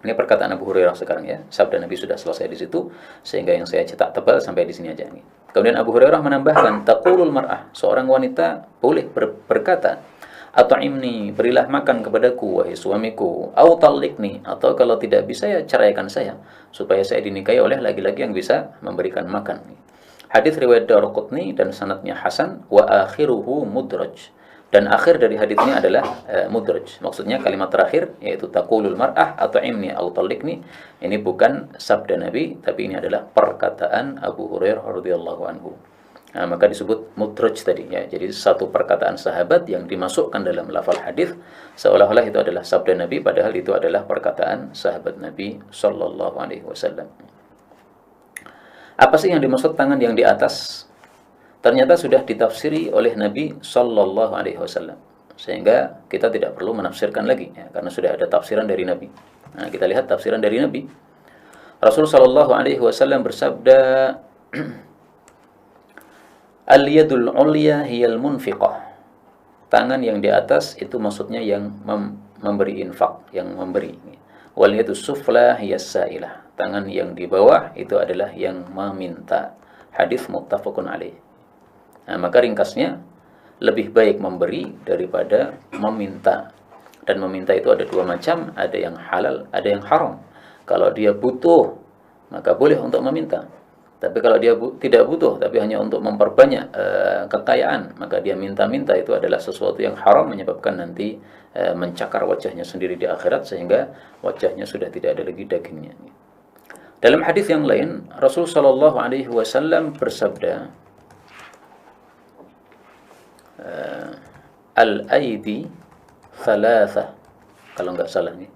ini perkataan Abu Hurairah sekarang ya. Sabda Nabi sudah selesai di situ, sehingga yang saya cetak tebal sampai di sini aja nih. Kemudian Abu Hurairah menambahkan, taqulul mar'ah, seorang wanita boleh berkata, at'imni, berilah makan kepadaku wahai suamiku, au talliqni, atau kalau tidak bisa ya ceraikan saya, supaya saya dinikahi oleh laki-laki yang bisa memberikan makan. Hadis riwayat Daraqutni dan sanadnya hasan, wa akhiruhu mudraj, dan akhir dari hadis ini adalah mudraj. Maksudnya kalimat terakhir yaitu taqulul mar'ah at'imni au talliqni, ini bukan sabda Nabi, tapi ini adalah perkataan Abu Hurairah radhiyallahu anhu. Nah, maka disebut mudraj tadi ya. Jadi satu perkataan sahabat yang dimasukkan dalam lafal hadis seolah-olah itu adalah sabda Nabi, padahal itu adalah perkataan sahabat Nabi sallallahu alaihi wasallam. Apa sih yang dimaksud tangan yang di atas? Ternyata sudah ditafsiri oleh Nabi sallallahu alaihi wasallam. Sehingga kita tidak perlu menafsirkan lagi ya, karena sudah ada tafsiran dari Nabi. Nah, kita lihat tafsiran dari Nabi. Rasul sallallahu alaihi wasallam bersabda, al-yadul ulya hiyal munfiqah. Tangan yang di atas itu maksudnya yang memberi infak, yang memberi. Wal yadus sufla hiyas sa'ilah. Tangan yang di bawah itu adalah yang meminta. Hadis muttafaqun alaih. Nah, maka ringkasnya lebih baik memberi daripada meminta. Dan meminta itu ada dua macam, ada yang halal, ada yang haram. Kalau dia butuh, maka boleh untuk meminta. Tapi kalau dia tidak butuh, tapi hanya untuk memperbanyak kekayaan, maka dia minta-minta, itu adalah sesuatu yang haram, menyebabkan nanti mencakar wajahnya sendiri di akhirat, sehingga wajahnya sudah tidak ada lagi dagingnya. Dalam hadis yang lain, Rasul sallallahu alaihi wasallam bersabda, al-aidi thalatha, kalau enggak salah nih.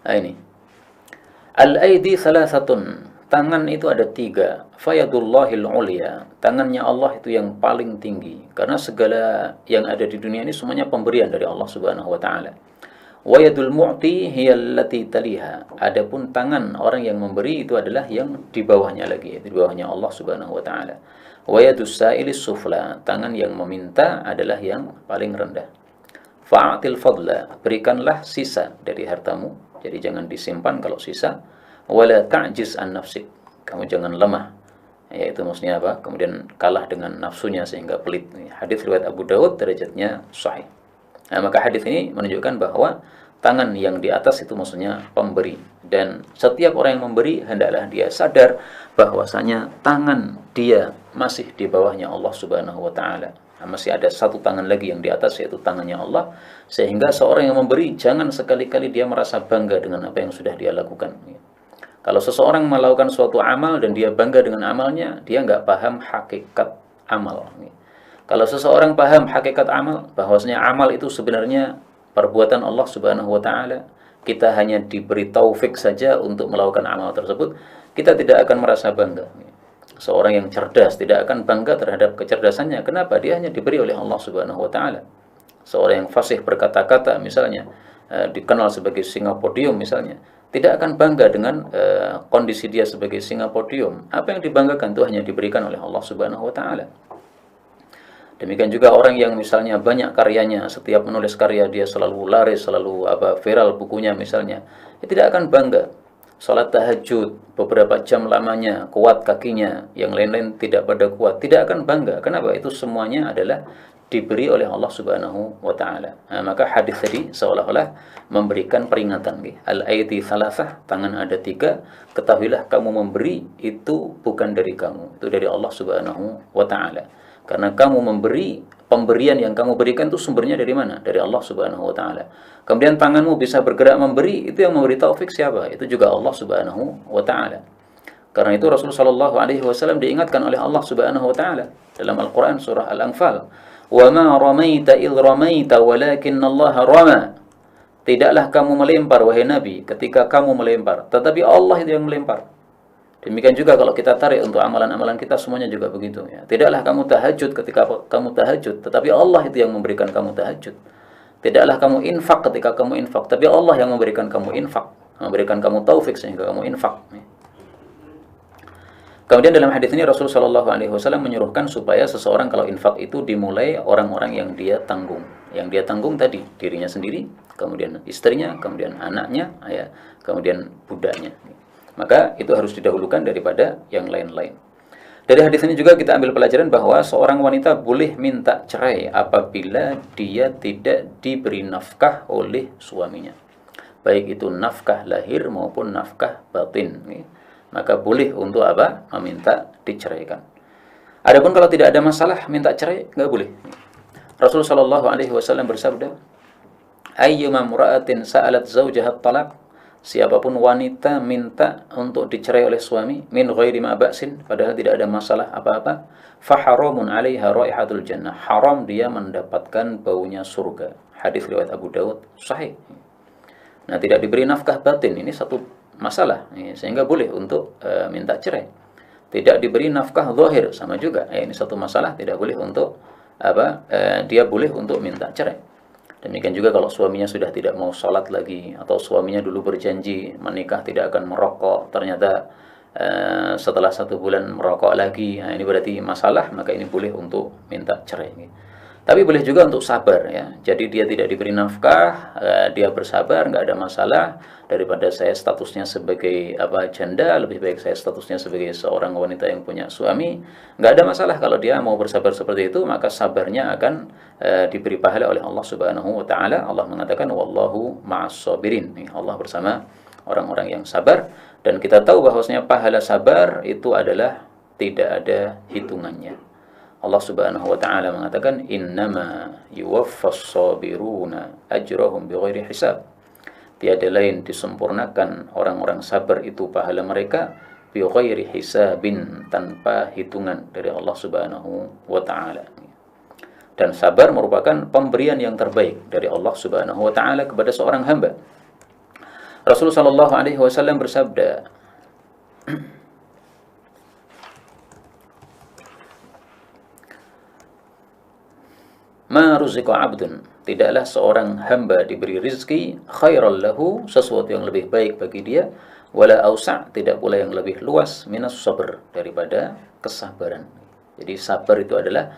Nah, ini. Al-aidi thalathatun, tangan itu ada tiga. Fayadullahil ulya, tangannya Allah itu yang paling tinggi. Karena segala yang ada di dunia ini semuanya pemberian dari Allah Subhanahu wa taala. Wa yadul mu'ti hiyallati taliha, adapun tangan orang yang memberi itu adalah yang di bawahnya lagi, di bawahnya Allah Subhanahu wa taala. Wa yadus sa'ilis sufla, tangan yang meminta adalah yang paling rendah. Fa'atil fadla, berikanlah sisa dari hartamu, jadi jangan disimpan kalau sisa. Wala ta'jiz an nafsik, kamu jangan lemah, yaitu maksudnya apa? Kemudian kalah dengan nafsunya sehingga pelit. Hadis riwayat Abu Dawud, derajatnya sahih. Nah, maka hadis ini menunjukkan bahwa tangan yang di atas itu maksudnya pemberi, dan setiap orang yang memberi hendaklah dia sadar bahwasanya tangan dia masih di bawahnya Allah Subhanahu wa taala. Nah, masih ada satu tangan lagi yang di atas, yaitu tangannya Allah, sehingga seorang yang memberi jangan sekali-kali dia merasa bangga dengan apa yang sudah dia lakukan. Kalau seseorang melakukan suatu amal dan dia bangga dengan amalnya, dia nggak paham hakikat amal. Kalau seseorang paham hakikat amal, bahwasanya amal itu sebenarnya perbuatan Allah Subhanahu wa taala, kita hanya diberi taufik saja untuk melakukan amal tersebut, kita tidak akan merasa bangga. Seorang yang cerdas tidak akan bangga terhadap kecerdasannya. Kenapa? Dia hanya diberi oleh Allah Subhanahu wa taala. Seorang yang fasih berkata-kata misalnya, dikenal sebagai singa podium misalnya, tidak akan bangga dengan kondisi dia sebagai singa podium. Apa yang dibanggakan itu hanya diberikan oleh Allah Subhanahu wa taala. Demikian juga orang yang misalnya banyak karyanya, setiap menulis karya dia selalu laris, selalu viral bukunya misalnya, dia tidak akan bangga. Salat tahajud beberapa jam lamanya, kuat kakinya, yang lain-lain tidak pada kuat, tidak akan bangga. Kenapa? Itu semuanya adalah diberi oleh Allah Subhanahu wa taala. Nah, maka hadis tadi seolah-olah memberikan peringatan, al-aidi thalathah, tangan ada tiga, ketahuilah kamu memberi itu bukan dari kamu, itu dari Allah Subhanahu wa taala. Karena kamu memberi pemberian yang kamu berikan itu sumbernya dari mana? Dari Allah Subhanahu wa taala. Kemudian tanganmu bisa bergerak memberi, itu yang memberi taufik siapa? Itu juga Allah Subhanahu wa taala. Karena itu Rasulullah Shallallahu alaihi wasallam diingatkan oleh Allah Subhanahu wa taala dalam Al-Qur'an surah Al-Anfal, "Wa ma ramaita idh ramaita walakinnallaha rama." Tidaklah kamu melempar wahai Nabi ketika kamu melempar, tetapi Allah itu yang melempar. Demikian juga kalau kita tarik untuk amalan-amalan kita semuanya juga begitu ya. Tidaklah kamu tahajud ketika kamu tahajud, tetapi Allah itu yang memberikan kamu tahajud. Tidaklah kamu infak ketika kamu infak, tapi Allah yang memberikan kamu infak, memberikan kamu taufik sehingga kamu infak. Kemudian dalam hadis ini Rasulullah Shallallahu alaihi wasallam menyuruhkan supaya seseorang kalau infak itu dimulai orang-orang yang dia tanggung. Yang dia tanggung tadi dirinya sendiri, kemudian istrinya, kemudian anaknya, ya, kemudian budaknya. Maka itu harus didahulukan daripada yang lain-lain. Dari hadis ini juga kita ambil pelajaran bahwa seorang wanita boleh minta cerai apabila dia tidak diberi nafkah oleh suaminya. Baik itu nafkah lahir maupun nafkah batin. Maka boleh untuk apa? Meminta diceraikan. Adapun kalau tidak ada masalah minta cerai, nggak boleh. Rasulullah Shallallahu alaihi wasallam bersabda, "Ayyuma mura'atin sa'alat zawjaha talaq." Siapapun wanita minta untuk dicerai oleh suami min ghairi ma ba'sin, padahal tidak ada masalah apa-apa, fa haramun 'alaiha raihatul jannah. Haram dia mendapatkan baunya surga. Hadis riwayat Abu Daud sahih. Nah, tidak diberi nafkah batin ini satu masalah, sehingga boleh untuk minta cerai. Tidak diberi nafkah zahir sama juga, ini satu masalah, tidak boleh untuk dia boleh untuk minta cerai. Demikian juga kalau suaminya sudah tidak mau sholat lagi, atau suaminya dulu berjanji menikah tidak akan merokok, ternyata setelah 1 bulan merokok lagi, ini berarti masalah, maka ini boleh untuk minta cerai. Tapi boleh juga untuk sabar ya. Jadi dia tidak diberi nafkah, dia bersabar, nggak ada masalah. Daripada saya statusnya sebagai janda, lebih baik saya statusnya sebagai seorang wanita yang punya suami. Nggak ada masalah kalau dia mau bersabar seperti itu, maka sabarnya akan diberi pahala oleh Allah Subhanahu wa taala. Allah mengatakan wallahu ma'as sabirin. Allah bersama orang-orang yang sabar, dan kita tahu bahwasanya pahala sabar itu adalah tidak ada hitungannya. Allah Subhanahu wa taala mengatakan innama yuwaffas sabiruna ajrahum bighairi hisab. Tiada lain disempurnakan orang-orang sabar itu pahala mereka bighairi hisabin, tanpa hitungan dari Allah Subhanahu wa taala. Dan sabar merupakan pemberian yang terbaik dari Allah Subhanahu wa taala kepada seorang hamba. Rasulullah sallallahu alaihi wasallam bersabda, "Ma ruziqa 'abdun," tidaklah seorang hamba diberi rizki khairal lahu, sesuatu yang lebih baik bagi dia, wala ausa', tidak pula yang lebih luas, minas sabr, daripada kesabaran. Jadi sabar itu adalah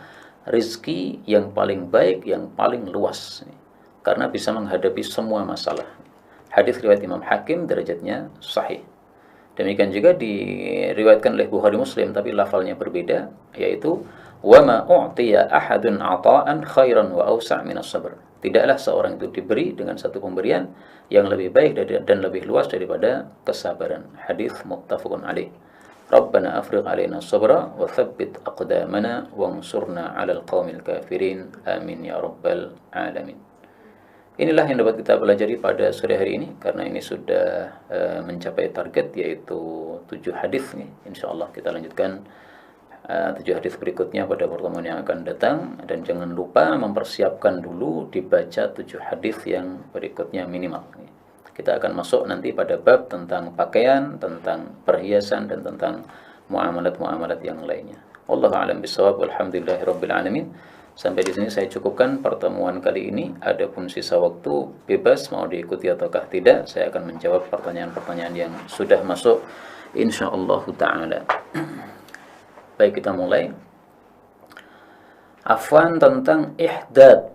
rizki yang paling baik, yang paling luas, karena bisa menghadapi semua masalah. Hadis riwayat Imam Hakim, derajatnya sahih. Demikian juga diriwayatkan oleh Bukhari Muslim, tapi lafalnya berbeda, yaitu wa ma u'tiya ahadun 'ata'an khairan wa awsa' min as-sabr. Tidaklah seorang itu diberi dengan satu pemberian yang lebih baik dan lebih luas daripada kesabaran. Hadis muttafaqun alaih. Rabbana afrigh 'alaina sabra wa tsabbit aqdamana wansurna 'alal qaumil kafirin. Amin ya rabbal alamin. Inilah yang dapat kita pelajari pada sore hari ini, karena ini sudah mencapai target, yaitu 7 hadis nih. Insyaallah kita lanjutkan 7 hadis berikutnya pada pertemuan yang akan datang, dan jangan lupa mempersiapkan dulu dibaca 7 hadis yang berikutnya minimal. Kita akan masuk nanti pada bab tentang pakaian, tentang perhiasan, dan tentang muamalat-muamalat yang lainnya. Wallahu a'lam bishawab. Walhamdulillahirabbil alamin. Sampai di sini saya cukupkan pertemuan kali ini. Adapun sisa waktu bebas mau diikuti ataukah tidak, saya akan menjawab pertanyaan-pertanyaan yang sudah masuk insyaallah taala. Baik, kita mulai. Afwan tentang ihdad.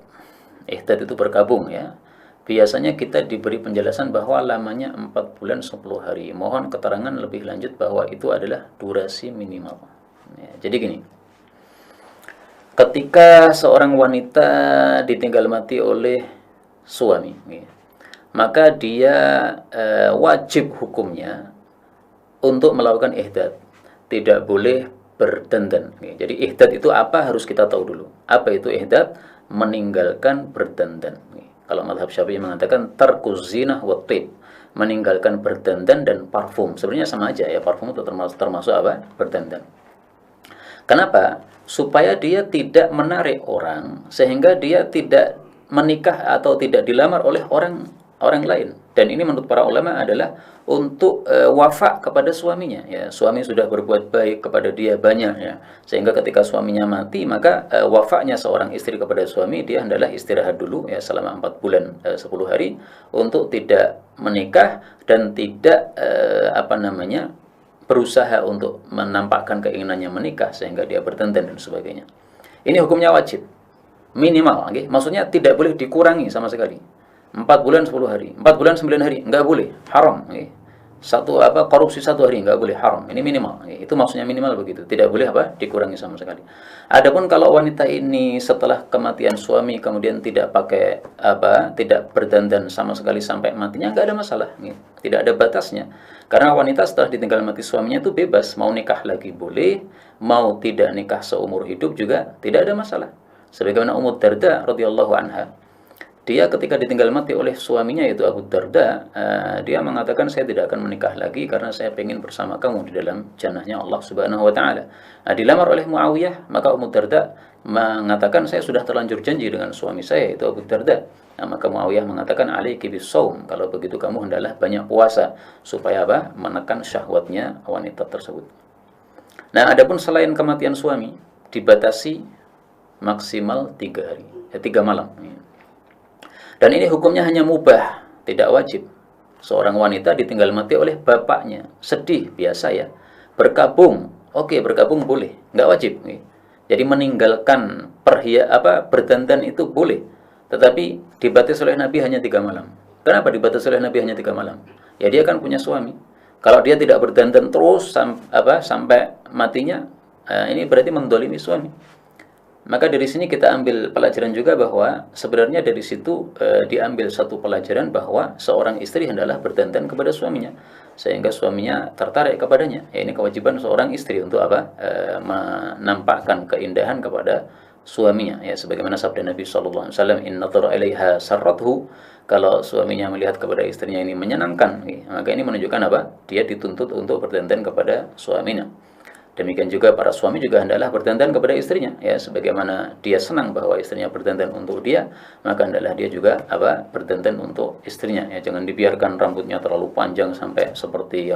Ihdad itu berkabung ya. Biasanya kita diberi penjelasan bahwa lamanya 4 bulan 10 hari. Mohon keterangan lebih lanjut bahwa itu adalah durasi minimal. Ya, jadi gini. Ketika seorang wanita ditinggal mati oleh suami, ya, maka dia wajib hukumnya untuk melakukan ihdad. Tidak boleh berdandan. Jadi ihdad itu apa harus kita tahu dulu. Apa itu ihdad? Meninggalkan berdandan. Kalau mazhab Syafi'i mengatakan tarkuz zinah wa thib, meninggalkan berdandan dan parfum. Sebenarnya sama aja ya, parfum itu termasuk apa? Berdandan. Kenapa? Supaya dia tidak menarik orang, sehingga dia tidak menikah atau tidak dilamar oleh orang lain. Dan ini menurut para ulama adalah untuk wafa kepada suaminya. Ya, suami sudah berbuat baik kepada dia banyak ya, sehingga ketika suaminya mati maka wafanya seorang istri kepada suami, dia hendaklah istirahat dulu ya selama 4 bulan 10 hari untuk tidak menikah dan tidak berusaha untuk menampakkan keinginannya menikah sehingga dia berdandan dan sebagainya. Ini hukumnya wajib. Minimal, okay? Maksudnya tidak boleh dikurangi sama sekali. 4 bulan 10 hari, 4 bulan 9 hari, enggak boleh, haram. Okay? Korupsi 1 hari enggak boleh, haram. Ini minimal. Okay? Itu maksudnya minimal begitu. Tidak boleh dikurangi sama sekali. Adapun kalau wanita ini setelah kematian suami kemudian tidak tidak berdandan sama sekali sampai matinya, enggak ada masalah. Okay? Tidak ada batasnya. Karena wanita setelah ditinggal mati suaminya itu bebas, mau nikah lagi boleh, mau tidak nikah seumur hidup juga tidak ada masalah. Sebagaimana Ummu Darda radhiyallahu anha, dia ketika ditinggal mati oleh suaminya yaitu Abu Darda, dia mengatakan saya tidak akan menikah lagi karena saya ingin bersama kamu di dalam jannahnya Allah Subhanahu wa taala. Dilamar oleh Muawiyah, maka Ummu Darda mengatakan saya sudah terlanjur janji dengan suami saya yaitu Abu Darda. Maka Muawiyah mengatakan alaiki bisawm, kalau begitu kamu hendaklah banyak puasa supaya menekan syahwatnya wanita tersebut. Nah, adapun selain kematian suami dibatasi maksimal 3 hari, 3 malam. Dan ini hukumnya hanya mubah, tidak wajib. Seorang wanita ditinggal mati oleh bapaknya, sedih biasa ya. Berkabung, oke, berkabung boleh, nggak wajib. Jadi meninggalkan berdandan itu boleh. Tetapi dibatasi oleh Nabi hanya 3 malam. Kenapa dibatasi oleh Nabi hanya 3 malam? Ya dia kan punya suami. Kalau dia tidak berdandan terus sampai matinya, ini berarti mendolimi suami. Maka dari sini kita ambil pelajaran juga bahwa sebenarnya dari situ diambil satu pelajaran bahwa seorang istri hendaklah berdandan kepada suaminya sehingga suaminya tertarik kepadanya. Ya, ini kewajiban seorang istri untuk menampakkan keindahan kepada suaminya ya, sebagaimana sabda Nabi sallallahu alaihi wasallam, inna dhara ilaiha sarrathu, kalau suaminya melihat kepada istrinya ini menyenangkan ya, maka ini menunjukkan dia dituntut untuk berdandan kepada suaminya. Demikian juga para suami juga hendaklah berdandan kepada istrinya ya, sebagaimana dia senang bahwa istrinya berdandan untuk dia, maka hendaklah dia juga berdandan untuk istrinya ya. Jangan dibiarkan rambutnya terlalu panjang sampai seperti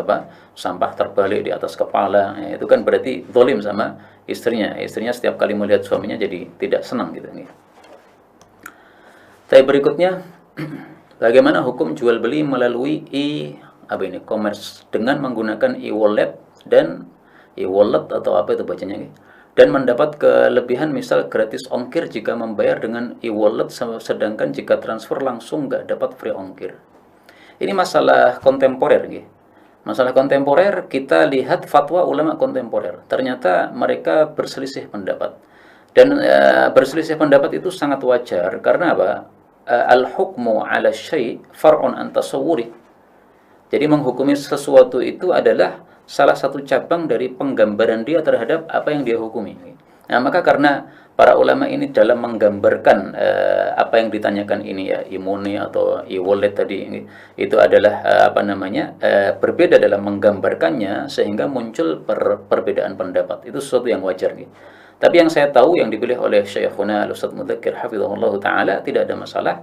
sampah terbalik di atas kepala ya, itu kan berarti zalim sama istrinya. Istrinya setiap kali melihat suaminya jadi tidak senang gitu nih. Tapi berikutnya bagaimana hukum jual beli melalui e-commerce dengan menggunakan e-wallet dan e-wallet atau apa itu bacanya, dan mendapat kelebihan misal gratis ongkir jika membayar dengan e-wallet, sedangkan jika transfer langsung nggak dapat free ongkir. Ini masalah kontemporer Masalah kontemporer, kita lihat fatwa ulama kontemporer. Ternyata mereka berselisih pendapat. Dan berselisih pendapat itu sangat wajar karena al-hukmu 'ala syai' far'un an tasawwuri. Jadi menghukumi sesuatu itu adalah salah satu cabang dari penggambaran dia terhadap apa yang dia hukumi. Nah, maka karena para ulama ini dalam menggambarkan apa yang ditanyakan ini ya, e-money atau e-wallet tadi itu adalah berbeda dalam menggambarkannya sehingga muncul perbedaan pendapat. Itu sesuatu yang wajar Tapi yang saya tahu yang dipilih oleh Syekhuna Al-Ustadz Mudzakir hafizahullah taala tidak ada masalah.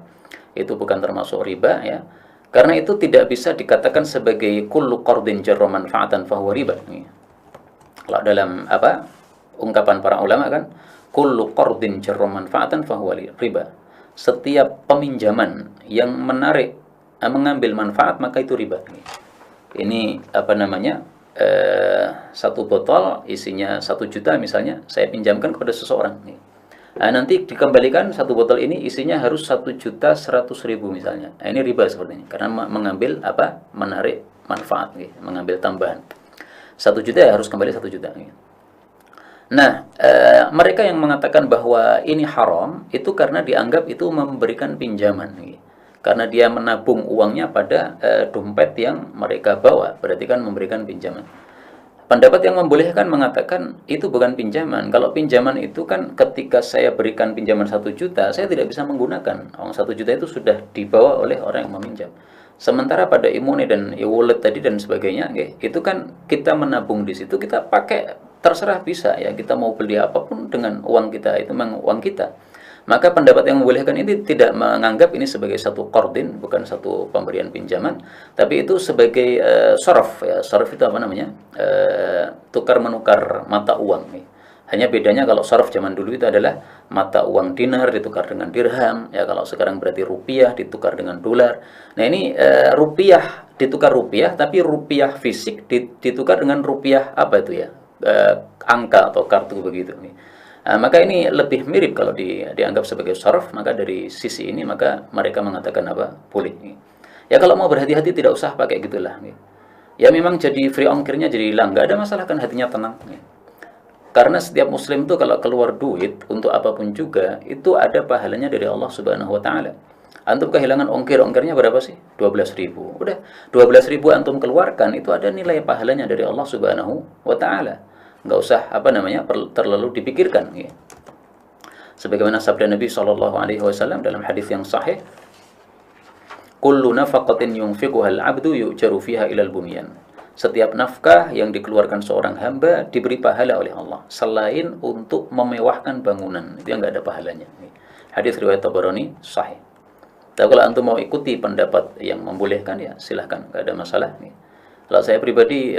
Itu bukan termasuk riba ya. Karena itu tidak bisa dikatakan sebagai kullu qardin jarra manfa'atan fahuwa riba. Kalau dalam ungkapan para ulama kan, kullu qardin jarra manfa'atan fahuwa riba. Setiap peminjaman yang mengambil manfaat maka itu riba. Ini satu botol isinya 1 juta misalnya, saya pinjamkan kepada seseorang. Nanti dikembalikan satu botol ini isinya harus 1.100.000 misalnya. Ini riba sepertinya karena mengambil menarik manfaat, mengambil tambahan. 1 juta ya harus kembali 1 juta. Nah, mereka yang mengatakan bahwa ini haram itu karena dianggap itu memberikan pinjaman. Karena dia menabung uangnya pada dompet yang mereka bawa, berarti kan memberikan pinjaman. Pendapat yang membolehkan mengatakan itu bukan pinjaman. Kalau pinjaman itu kan ketika saya berikan pinjaman 1 juta, saya tidak bisa menggunakan. Uang 1 juta itu sudah dibawa oleh orang yang meminjam. Sementara pada Imune dan e-wallet tadi dan sebagainya, itu kan kita menabung di situ, kita pakai terserah bisa ya. Kita mau beli apapun dengan uang kita, itu memang uang kita. Maka pendapat yang membolehkan ini tidak menganggap ini sebagai satu qardin, bukan satu pemberian pinjaman, tapi itu sebagai sorof ya. Sorof itu apa namanya? Tukar menukar mata uang nih. Hanya bedanya kalau sorof zaman dulu itu adalah mata uang dinar ditukar dengan dirham, ya kalau sekarang berarti rupiah ditukar dengan dolar. Nah ini rupiah ditukar rupiah, tapi rupiah fisik ditukar dengan rupiah apa itu ya? Angka atau kartu begitu nih. Maka ini lebih mirip kalau dianggap sebagai sorof, maka dari sisi ini maka mereka mengatakan apa? Boleh. Ya kalau mau berhati-hati tidak usah pakai gitulah. Ya memang jadi free ongkirnya jadi hilang, nggak ada masalah kan, hatinya tenang. Karena setiap muslim itu kalau keluar duit untuk apapun juga, itu ada pahalanya dari Allah Subhanahu wa taala. Antum kehilangan ongkirnya berapa sih? 12.000. Udah, 12.000 antum keluarkan itu ada nilai pahalanya dari Allah Subhanahu wa taala. Nggak usah terlalu dipikirkan ya. Sebagaimana sabda Nabi SAW dalam hadis yang sahih, kullu nafaqatin yunfiquha al-'abdu yu'jaru fiha ilal bunyan. Setiap nafkah yang dikeluarkan seorang hamba diberi pahala oleh Allah selain untuk memewahkan bangunan, itu yang nggak ada pahalanya. Hadis riwayat Tabarani sahih. Tapi kalau antum mau ikuti pendapat yang membolehkan ya silahkan, nggak ada masalah nih. Kalau saya pribadi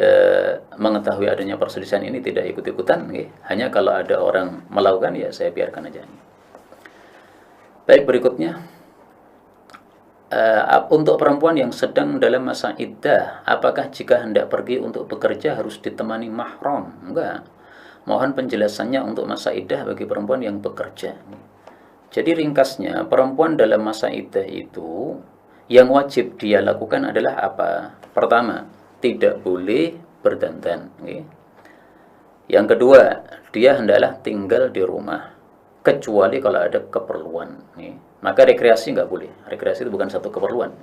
mengetahui adanya perselisihan ini tidak ikut-ikutan, hanya kalau ada orang melakukan ya saya biarkan aja. Baik, berikutnya untuk perempuan yang sedang dalam masa iddah, apakah jika hendak pergi untuk bekerja harus ditemani mahram? Enggak. Mohon penjelasannya untuk masa iddah bagi perempuan yang bekerja. Jadi ringkasnya, perempuan dalam masa iddah itu yang wajib dia lakukan adalah apa? Pertama, tidak boleh berdandan. Yang kedua, dia hendaklah tinggal di rumah, kecuali kalau ada keperluan. Maka rekreasi nggak boleh. Rekreasi itu bukan satu keperluan.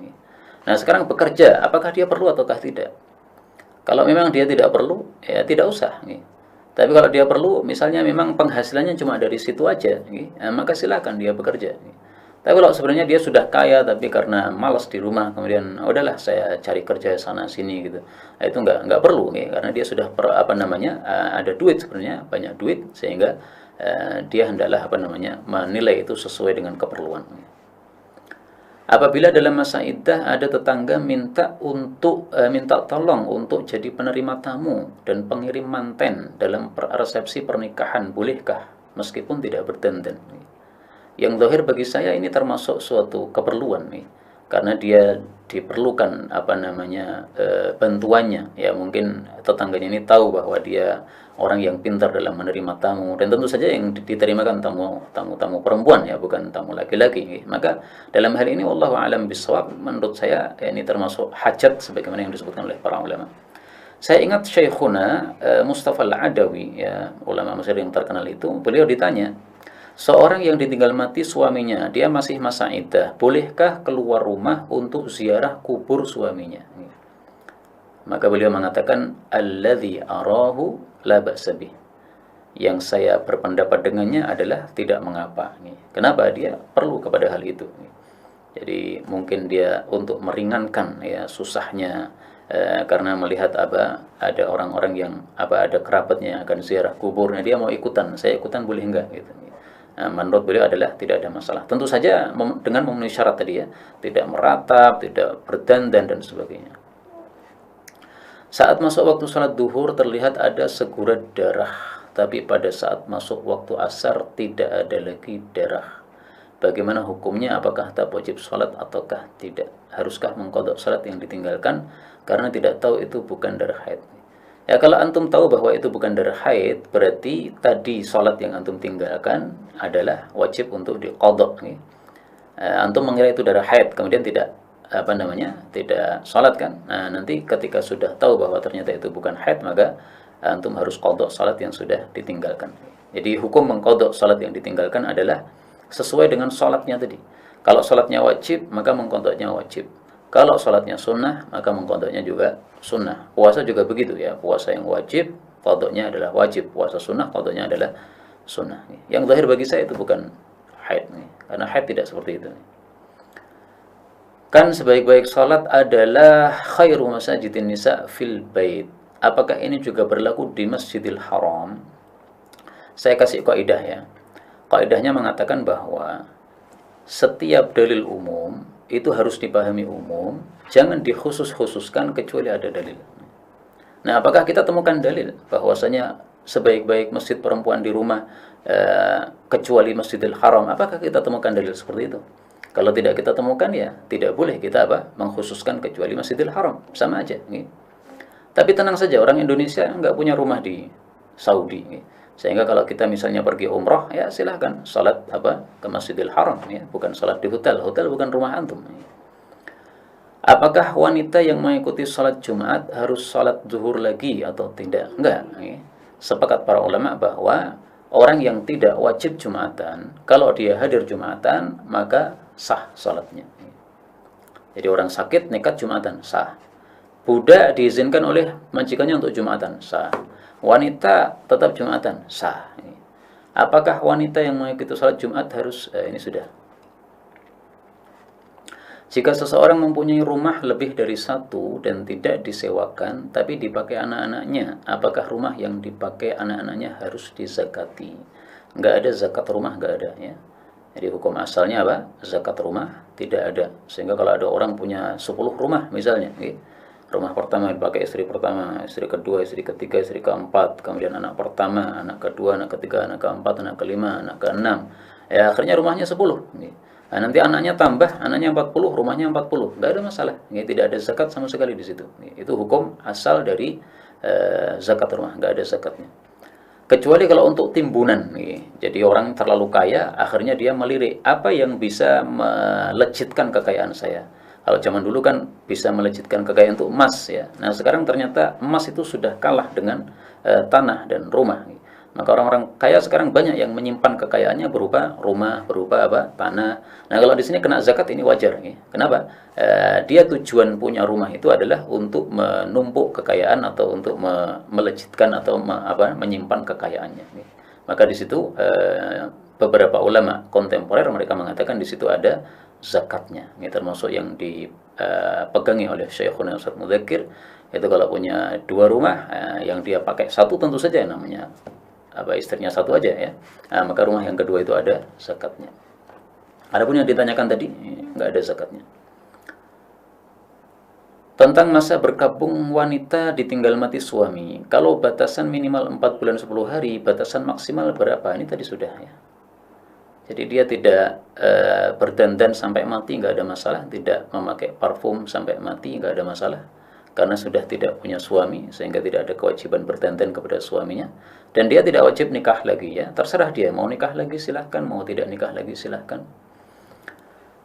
Nah sekarang bekerja, apakah dia perlu ataukah tidak? Kalau memang dia tidak perlu, ya tidak usah. Tapi kalau dia perlu, misalnya memang penghasilannya cuma dari situ aja, maka silakan dia bekerja. Tapi kalau sebenarnya dia sudah kaya tapi karena malas di rumah, kemudian udahlah saya cari kerja sana sini gitu, nah, itu nggak perlu karena dia sudah ada duit sebenarnya, banyak duit, sehingga dia hendaklah menilai itu sesuai dengan keperluan. Apabila dalam masa iddah ada tetangga minta tolong untuk jadi penerima tamu dan pengirim manten dalam resepsi pernikahan, bolehkah meskipun tidak berdandan? Yang zahir bagi saya ini termasuk suatu keperluan karena dia diperlukan bantuannya ya. Mungkin tetangganya ini tahu bahwa dia orang yang pintar dalam menerima tamu, dan tentu saja yang diterimakan tamu perempuan ya, bukan tamu laki-laki. Maka dalam hal ini wallahu a'lam bishawab, menurut saya ini termasuk hajat sebagaimana yang disebutkan oleh para ulama. Saya ingat Syekhuna Mustafa Al-Adawi ya, ulama Mesir yang terkenal itu, beliau ditanya, seorang yang ditinggal mati suaminya, dia masih masa iddah, bolehkah keluar rumah untuk ziarah kubur suaminya? Maka beliau mengatakan, alladzi arahu la ba'sa bih. Yang saya berpendapat dengannya adalah tidak mengapa. Kenapa? Dia perlu kepada hal itu. Jadi mungkin dia untuk meringankan ya susahnya, karena melihat ada orang-orang yang ada kerabatnya yang akan ziarah kuburnya, dia mau ikutan, saya ikutan boleh enggak gitu. Menurut beliau adalah tidak ada masalah. Tentu saja dengan memenuhi syarat tadi ya, tidak meratap, tidak berdandan dan sebagainya. Saat masuk waktu salat duhur terlihat ada segurat darah, tapi pada saat masuk waktu asar tidak ada lagi darah. Bagaimana hukumnya? Apakah tak wajib salat ataukah tidak? Haruskah mengqadha salat yang ditinggalkan karena tidak tahu itu bukan darah haid? Ya kalau antum tahu bahwa itu bukan darah haid, berarti tadi sholat yang antum tinggalkan adalah wajib untuk diqadha. Antum mengira itu darah haid, kemudian tidak tidak sholat kan? Nah nanti ketika sudah tahu bahwa ternyata itu bukan haid, maka antum harus qadha sholat yang sudah ditinggalkan. Jadi hukum mengqadha sholat yang ditinggalkan adalah sesuai dengan sholatnya tadi. Kalau sholatnya wajib, maka mengqadhanya wajib. Kalau sholatnya sunnah, maka mengkodoknya juga sunnah. Puasa juga begitu ya. Puasa yang wajib, kodoknya adalah wajib. Puasa sunnah, kodoknya adalah sunnah. Yang zahir bagi saya itu bukan haid. Karena haid tidak seperti itu. Kan sebaik-baik sholat adalah khairu masajidin nisa fil bait. Apakah ini juga berlaku di Masjidil Haram? Saya kasih kaidah ya. Kaidahnya mengatakan bahwa setiap dalil umum itu harus dipahami umum, jangan dikhusus-khususkan kecuali ada dalil. Nah, apakah kita temukan dalil bahwasanya sebaik-baik masjid perempuan di rumah kecuali Masjidil Haram? Apakah kita temukan dalil seperti itu? Kalau tidak kita temukan, ya tidak boleh kita mengkhususkan kecuali Masjidil Haram, sama aja. Gitu. Tapi tenang saja, orang Indonesia nggak punya rumah di Saudi. Gitu. Sehingga kalau kita misalnya pergi umrah, ya silahkan salat ke Masjidil Haram, ya, bukan salat di hotel. Hotel bukan rumah antum. Apakah wanita yang mengikuti salat Jumat harus salat zuhur lagi atau tidak? Enggak. Ya. Sepakat para ulama bahwa orang yang tidak wajib Jumatan, kalau dia hadir Jumatan, maka sah salatnya. Jadi orang sakit nekat Jumatan, sah. Budak diizinkan oleh majikannya untuk Jumatan, sah. Wanita tetap Jumatan, sah. Apakah wanita yang mengikuti salat Jumat harus ini sudah. Jika seseorang mempunyai rumah lebih dari satu dan tidak disewakan tapi dipakai anak-anaknya, apakah rumah yang dipakai anak-anaknya harus dizakati? Enggak ada zakat rumah, enggak ada ya. Jadi hukum asalnya zakat rumah tidak ada. Sehingga kalau ada orang punya 10 rumah misalnya, gitu. Rumah pertama dipakai istri pertama, istri kedua, istri ketiga, istri keempat, kemudian anak pertama, anak kedua, anak ketiga, anak keempat, anak kelima, anak keenam. Ya akhirnya rumahnya 10. Nah, nanti anaknya tambah, anaknya 40, rumahnya 40. Enggak ada masalah. Tidak ada zakat sama sekali di situ. Itu hukum asal dari zakat rumah, enggak ada zakatnya. Kecuali kalau untuk timbunan. Jadi orang terlalu kaya, akhirnya dia melirik apa yang bisa melejitkan kekayaan saya. Kalau zaman dulu kan bisa melejitkan kekayaan untuk emas ya. Nah sekarang ternyata emas itu sudah kalah dengan tanah dan rumah. Maka orang-orang kaya sekarang banyak yang menyimpan kekayaannya berupa rumah, berupa tanah. Nah kalau di sini kena zakat ini wajar. Kenapa? Dia tujuan punya rumah itu adalah untuk menumpuk kekayaan atau untuk melejitkan atau menyimpan kekayaannya. Maka di situ beberapa ulama kontemporer mereka mengatakan di situ ada zakatnya. Ini termasuk yang dipegangi oleh Syekhuna Ustaz Mudzakir. Itu kalau punya 2 rumah, yang dia pakai satu tentu saja namanya istrinya satu aja ya. Maka rumah yang kedua itu ada zakatnya. Adapun yang ditanyakan tadi nggak ada zakatnya. Tentang masa berkabung wanita ditinggal mati suami. Kalau batasan minimal 4 bulan 10 hari, batasan maksimal berapa? Ini tadi sudah ya. Jadi dia tidak berdandan sampai mati, nggak ada masalah. Tidak memakai parfum sampai mati, nggak ada masalah. Karena sudah tidak punya suami, sehingga tidak ada kewajiban berdandan kepada suaminya. Dan dia tidak wajib nikah lagi ya. Terserah dia, mau nikah lagi silahkan, mau tidak nikah lagi silahkan.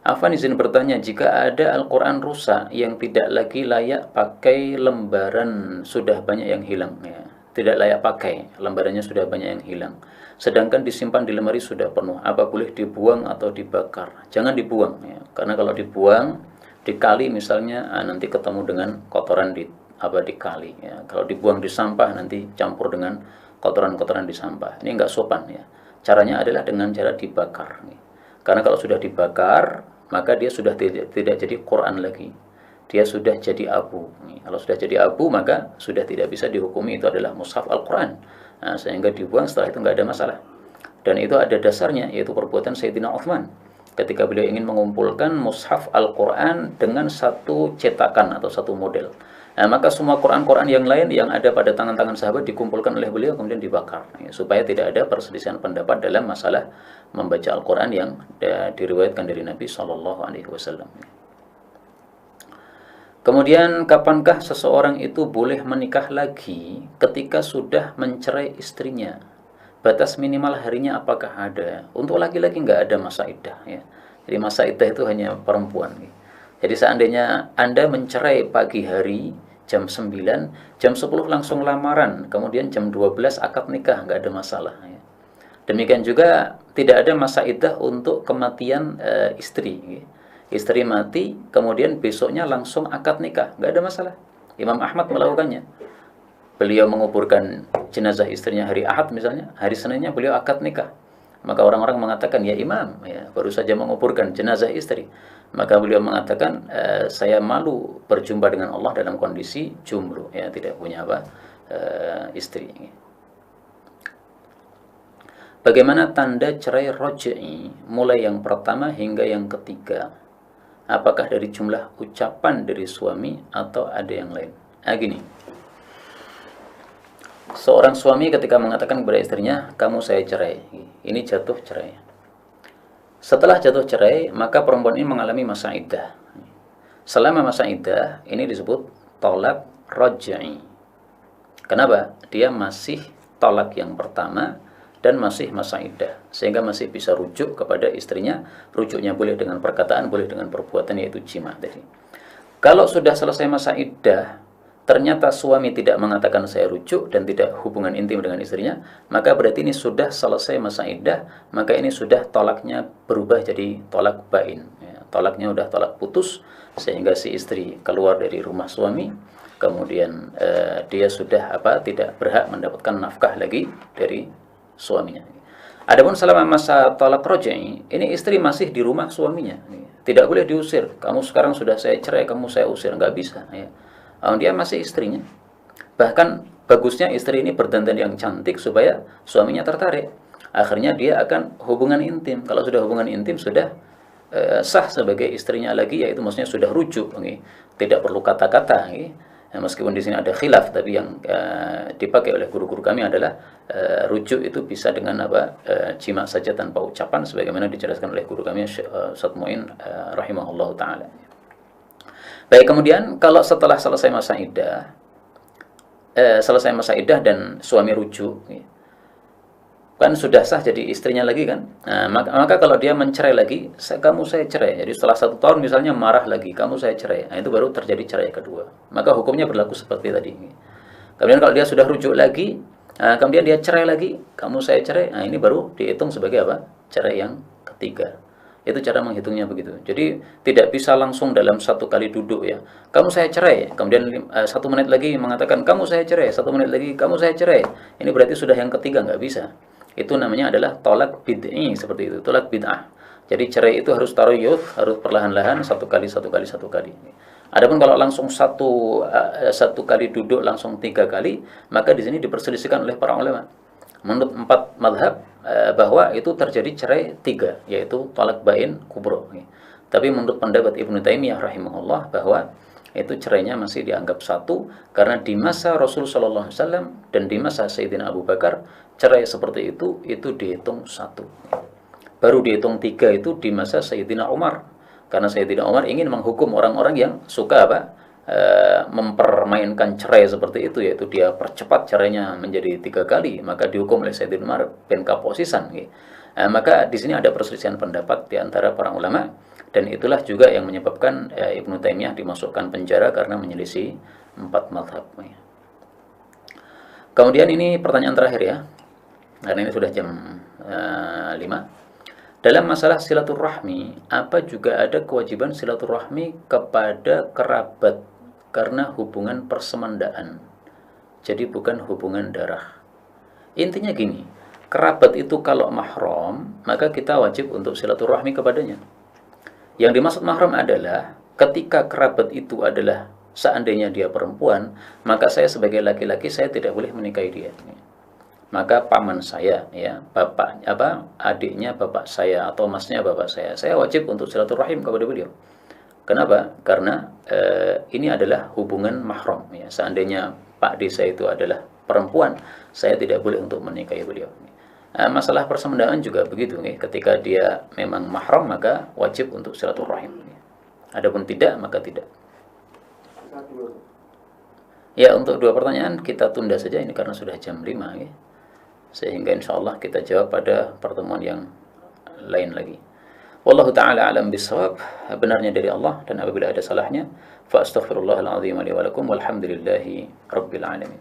Afan izin bertanya, jika ada Al-Quran rusak yang tidak lagi layak pakai lembaran, sudah banyak yang hilang ya. Tidak layak pakai, lembarannya sudah banyak yang hilang. Sedangkan disimpan di lemari sudah penuh. Apa boleh dibuang atau dibakar? Jangan dibuang ya. Karena kalau dibuang di kali misalnya nanti ketemu dengan kotoran di kali ya. Kalau dibuang di sampah nanti campur dengan kotoran-kotoran di sampah. Ini enggak sopan ya. Caranya adalah dengan cara dibakar. Ya. Karena kalau sudah dibakar, maka dia sudah tidak jadi Quran lagi. Dia sudah jadi abu. Kalau sudah jadi abu, maka sudah tidak bisa dihukumi itu adalah mushaf Al-Quran. Nah, sehingga dibuang setelah itu nggak ada masalah. Dan itu ada dasarnya, yaitu perbuatan Sayyidina Uthman. Ketika beliau ingin mengumpulkan mushaf Al-Quran dengan satu cetakan atau satu model. Nah, maka semua Quran-Quran yang lain yang ada pada tangan-tangan sahabat dikumpulkan oleh beliau kemudian dibakar. Supaya tidak ada perselisihan pendapat dalam masalah membaca Al-Quran yang diriwayatkan dari Nabi SAW. Kemudian, kapankah seseorang itu boleh menikah lagi ketika sudah mencerai istrinya? Batas minimal harinya apakah ada? Untuk laki-laki nggak ada masa iddah ya. Jadi masa iddah itu hanya perempuan. Jadi seandainya Anda mencerai pagi hari jam 9, jam 10 langsung lamaran, kemudian jam 12 akad nikah, nggak ada masalah ya. Demikian juga tidak ada masa iddah untuk kematian istri. Ya. Istri mati, kemudian besoknya langsung akad nikah, nggak ada masalah. Imam Ahmad melakukannya. Beliau menguburkan jenazah istrinya hari Ahad misalnya, hari Seninnya beliau akad nikah. Maka orang-orang mengatakan, ya Imam, ya, baru saja menguburkan jenazah istri. Maka beliau mengatakan, saya malu berjumpa dengan Allah dalam kondisi jomblo, ya, tidak punya apa, istri. Bagaimana tanda cerai roj'i mulai yang pertama hingga yang ketiga? Apakah dari jumlah ucapan dari suami atau ada yang lain? Gini. Seorang suami ketika mengatakan kepada istrinya, kamu saya cerai, ini jatuh cerai. Setelah jatuh cerai, maka perempuan ini mengalami masa iddah. Selama masa iddah, ini disebut tolak roj'i. Kenapa? Dia masih tolak yang pertama dan masih masa iddah, sehingga masih bisa rujuk kepada istrinya. Rujuknya boleh dengan perkataan, boleh dengan perbuatan, yaitu jima tadi. Kalau sudah selesai masa iddah, ternyata suami tidak mengatakan saya rujuk dan tidak hubungan intim dengan istrinya, maka berarti ini sudah selesai masa iddah, maka ini sudah tolaknya berubah jadi tolak bain. Ya, tolaknya sudah tolak putus, sehingga si istri keluar dari rumah suami, kemudian dia sudah tidak berhak mendapatkan nafkah lagi dari suaminya. Adapun selama masa tolak roj'i, ini istri masih di rumah suaminya, tidak boleh diusir. Kamu sekarang sudah saya cerai, kamu saya usir, nggak bisa. Ya. Dia masih istrinya. Bahkan bagusnya istri ini berdandan yang cantik supaya suaminya tertarik. Akhirnya dia akan hubungan intim. Kalau sudah hubungan intim sudah sah sebagai istrinya lagi, yaitu maksudnya sudah rujuk. Tidak perlu kata-kata. Meskipun di sini ada khilaf, tapi yang dipakai oleh guru-guru kami adalah rujuk itu bisa dengan jima saja tanpa ucapan, sebagaimana dijelaskan oleh guru kami Ustaz Muin rahimahullah taala. Baik, kemudian kalau setelah selesai masa iddah dan suami rujuk, kan sudah sah jadi istrinya lagi kan. Maka kalau dia mencerai lagi, kamu saya cerai. Jadi setelah 1 tahun misalnya marah lagi, kamu saya cerai. Itu baru terjadi cerai kedua. Maka hukumnya berlaku seperti tadi. Kemudian kalau dia sudah rujuk lagi, kemudian dia cerai lagi, kamu saya cerai. Ini baru dihitung sebagai cerai yang ketiga. Itu cara menghitungnya begitu. Jadi tidak bisa langsung dalam 1 kali duduk ya. Kamu saya cerai. Kemudian 1 menit lagi mengatakan kamu saya cerai. 1 menit lagi kamu saya cerai. Ini berarti sudah yang ketiga, nggak bisa. Itu namanya adalah tolak bid'i, seperti itu. Tolak bid'ah. Jadi cerai itu harus taruyuh, harus perlahan-lahan, 1 kali. Adapun kalau langsung satu kali duduk langsung 3 kali, maka di sini diperselisihkan oleh para ulama. Menurut 4 mazhab bahwa itu terjadi cerai 3, yaitu talak bain kubro. Tapi menurut pendapat Ibnu Taimiyah rahimahullah bahwa itu cerainya masih dianggap 1, karena di masa Rasul sallallahu alaihi wasallam dan di masa Sayyidina Abu Bakar cerai seperti itu dihitung 1. Baru dihitung 3 itu di masa Sayyidina Umar, karena Sayyidina Umar ingin menghukum orang-orang yang suka mempermainkan cerai seperti itu, yaitu dia percepat cerainya menjadi 3 kali, maka dihukum oleh Sayyidina Umar bin Kaposisan. Maka di sini ada perselisihan pendapat di antara para ulama, dan itulah juga yang menyebabkan Ibnu Taimiyah dimasukkan penjara karena menyelisih 4 mazhab. Kemudian ini pertanyaan terakhir ya, karena ini sudah jam 5. Dalam masalah silaturahmi, apa juga ada kewajiban silaturahmi kepada kerabat karena hubungan persemandaan, jadi bukan hubungan darah. Intinya gini, kerabat itu kalau mahram, maka kita wajib untuk silaturahmi kepadanya. Yang dimaksud mahram adalah ketika kerabat itu adalah seandainya dia perempuan, maka saya sebagai laki-laki saya tidak boleh menikahi dia. Maka paman saya, ya, adiknya bapak saya atau masnya bapak saya wajib untuk silaturahim kepada beliau. Kenapa? Karena ini adalah hubungan mahram. Ya. Seandainya Pak desa itu adalah perempuan, saya tidak boleh untuk menikahi beliau. Masalah persemandaan juga begitu. Ya. Ketika dia memang mahram, maka wajib untuk silaturahim. Ya. Adapun tidak, maka tidak. Ya, untuk 2 pertanyaan kita tunda saja ini karena sudah jam 5. Ya. Sehingga insyaallah kita jawab pada pertemuan yang lain lagi. Wallahu ta'ala alam bisawab. Benarnya dari Allah, dan apabila ada salahnya fa astaghfirullahal azim li wa lakum walhamdulillahi rabbil alamin.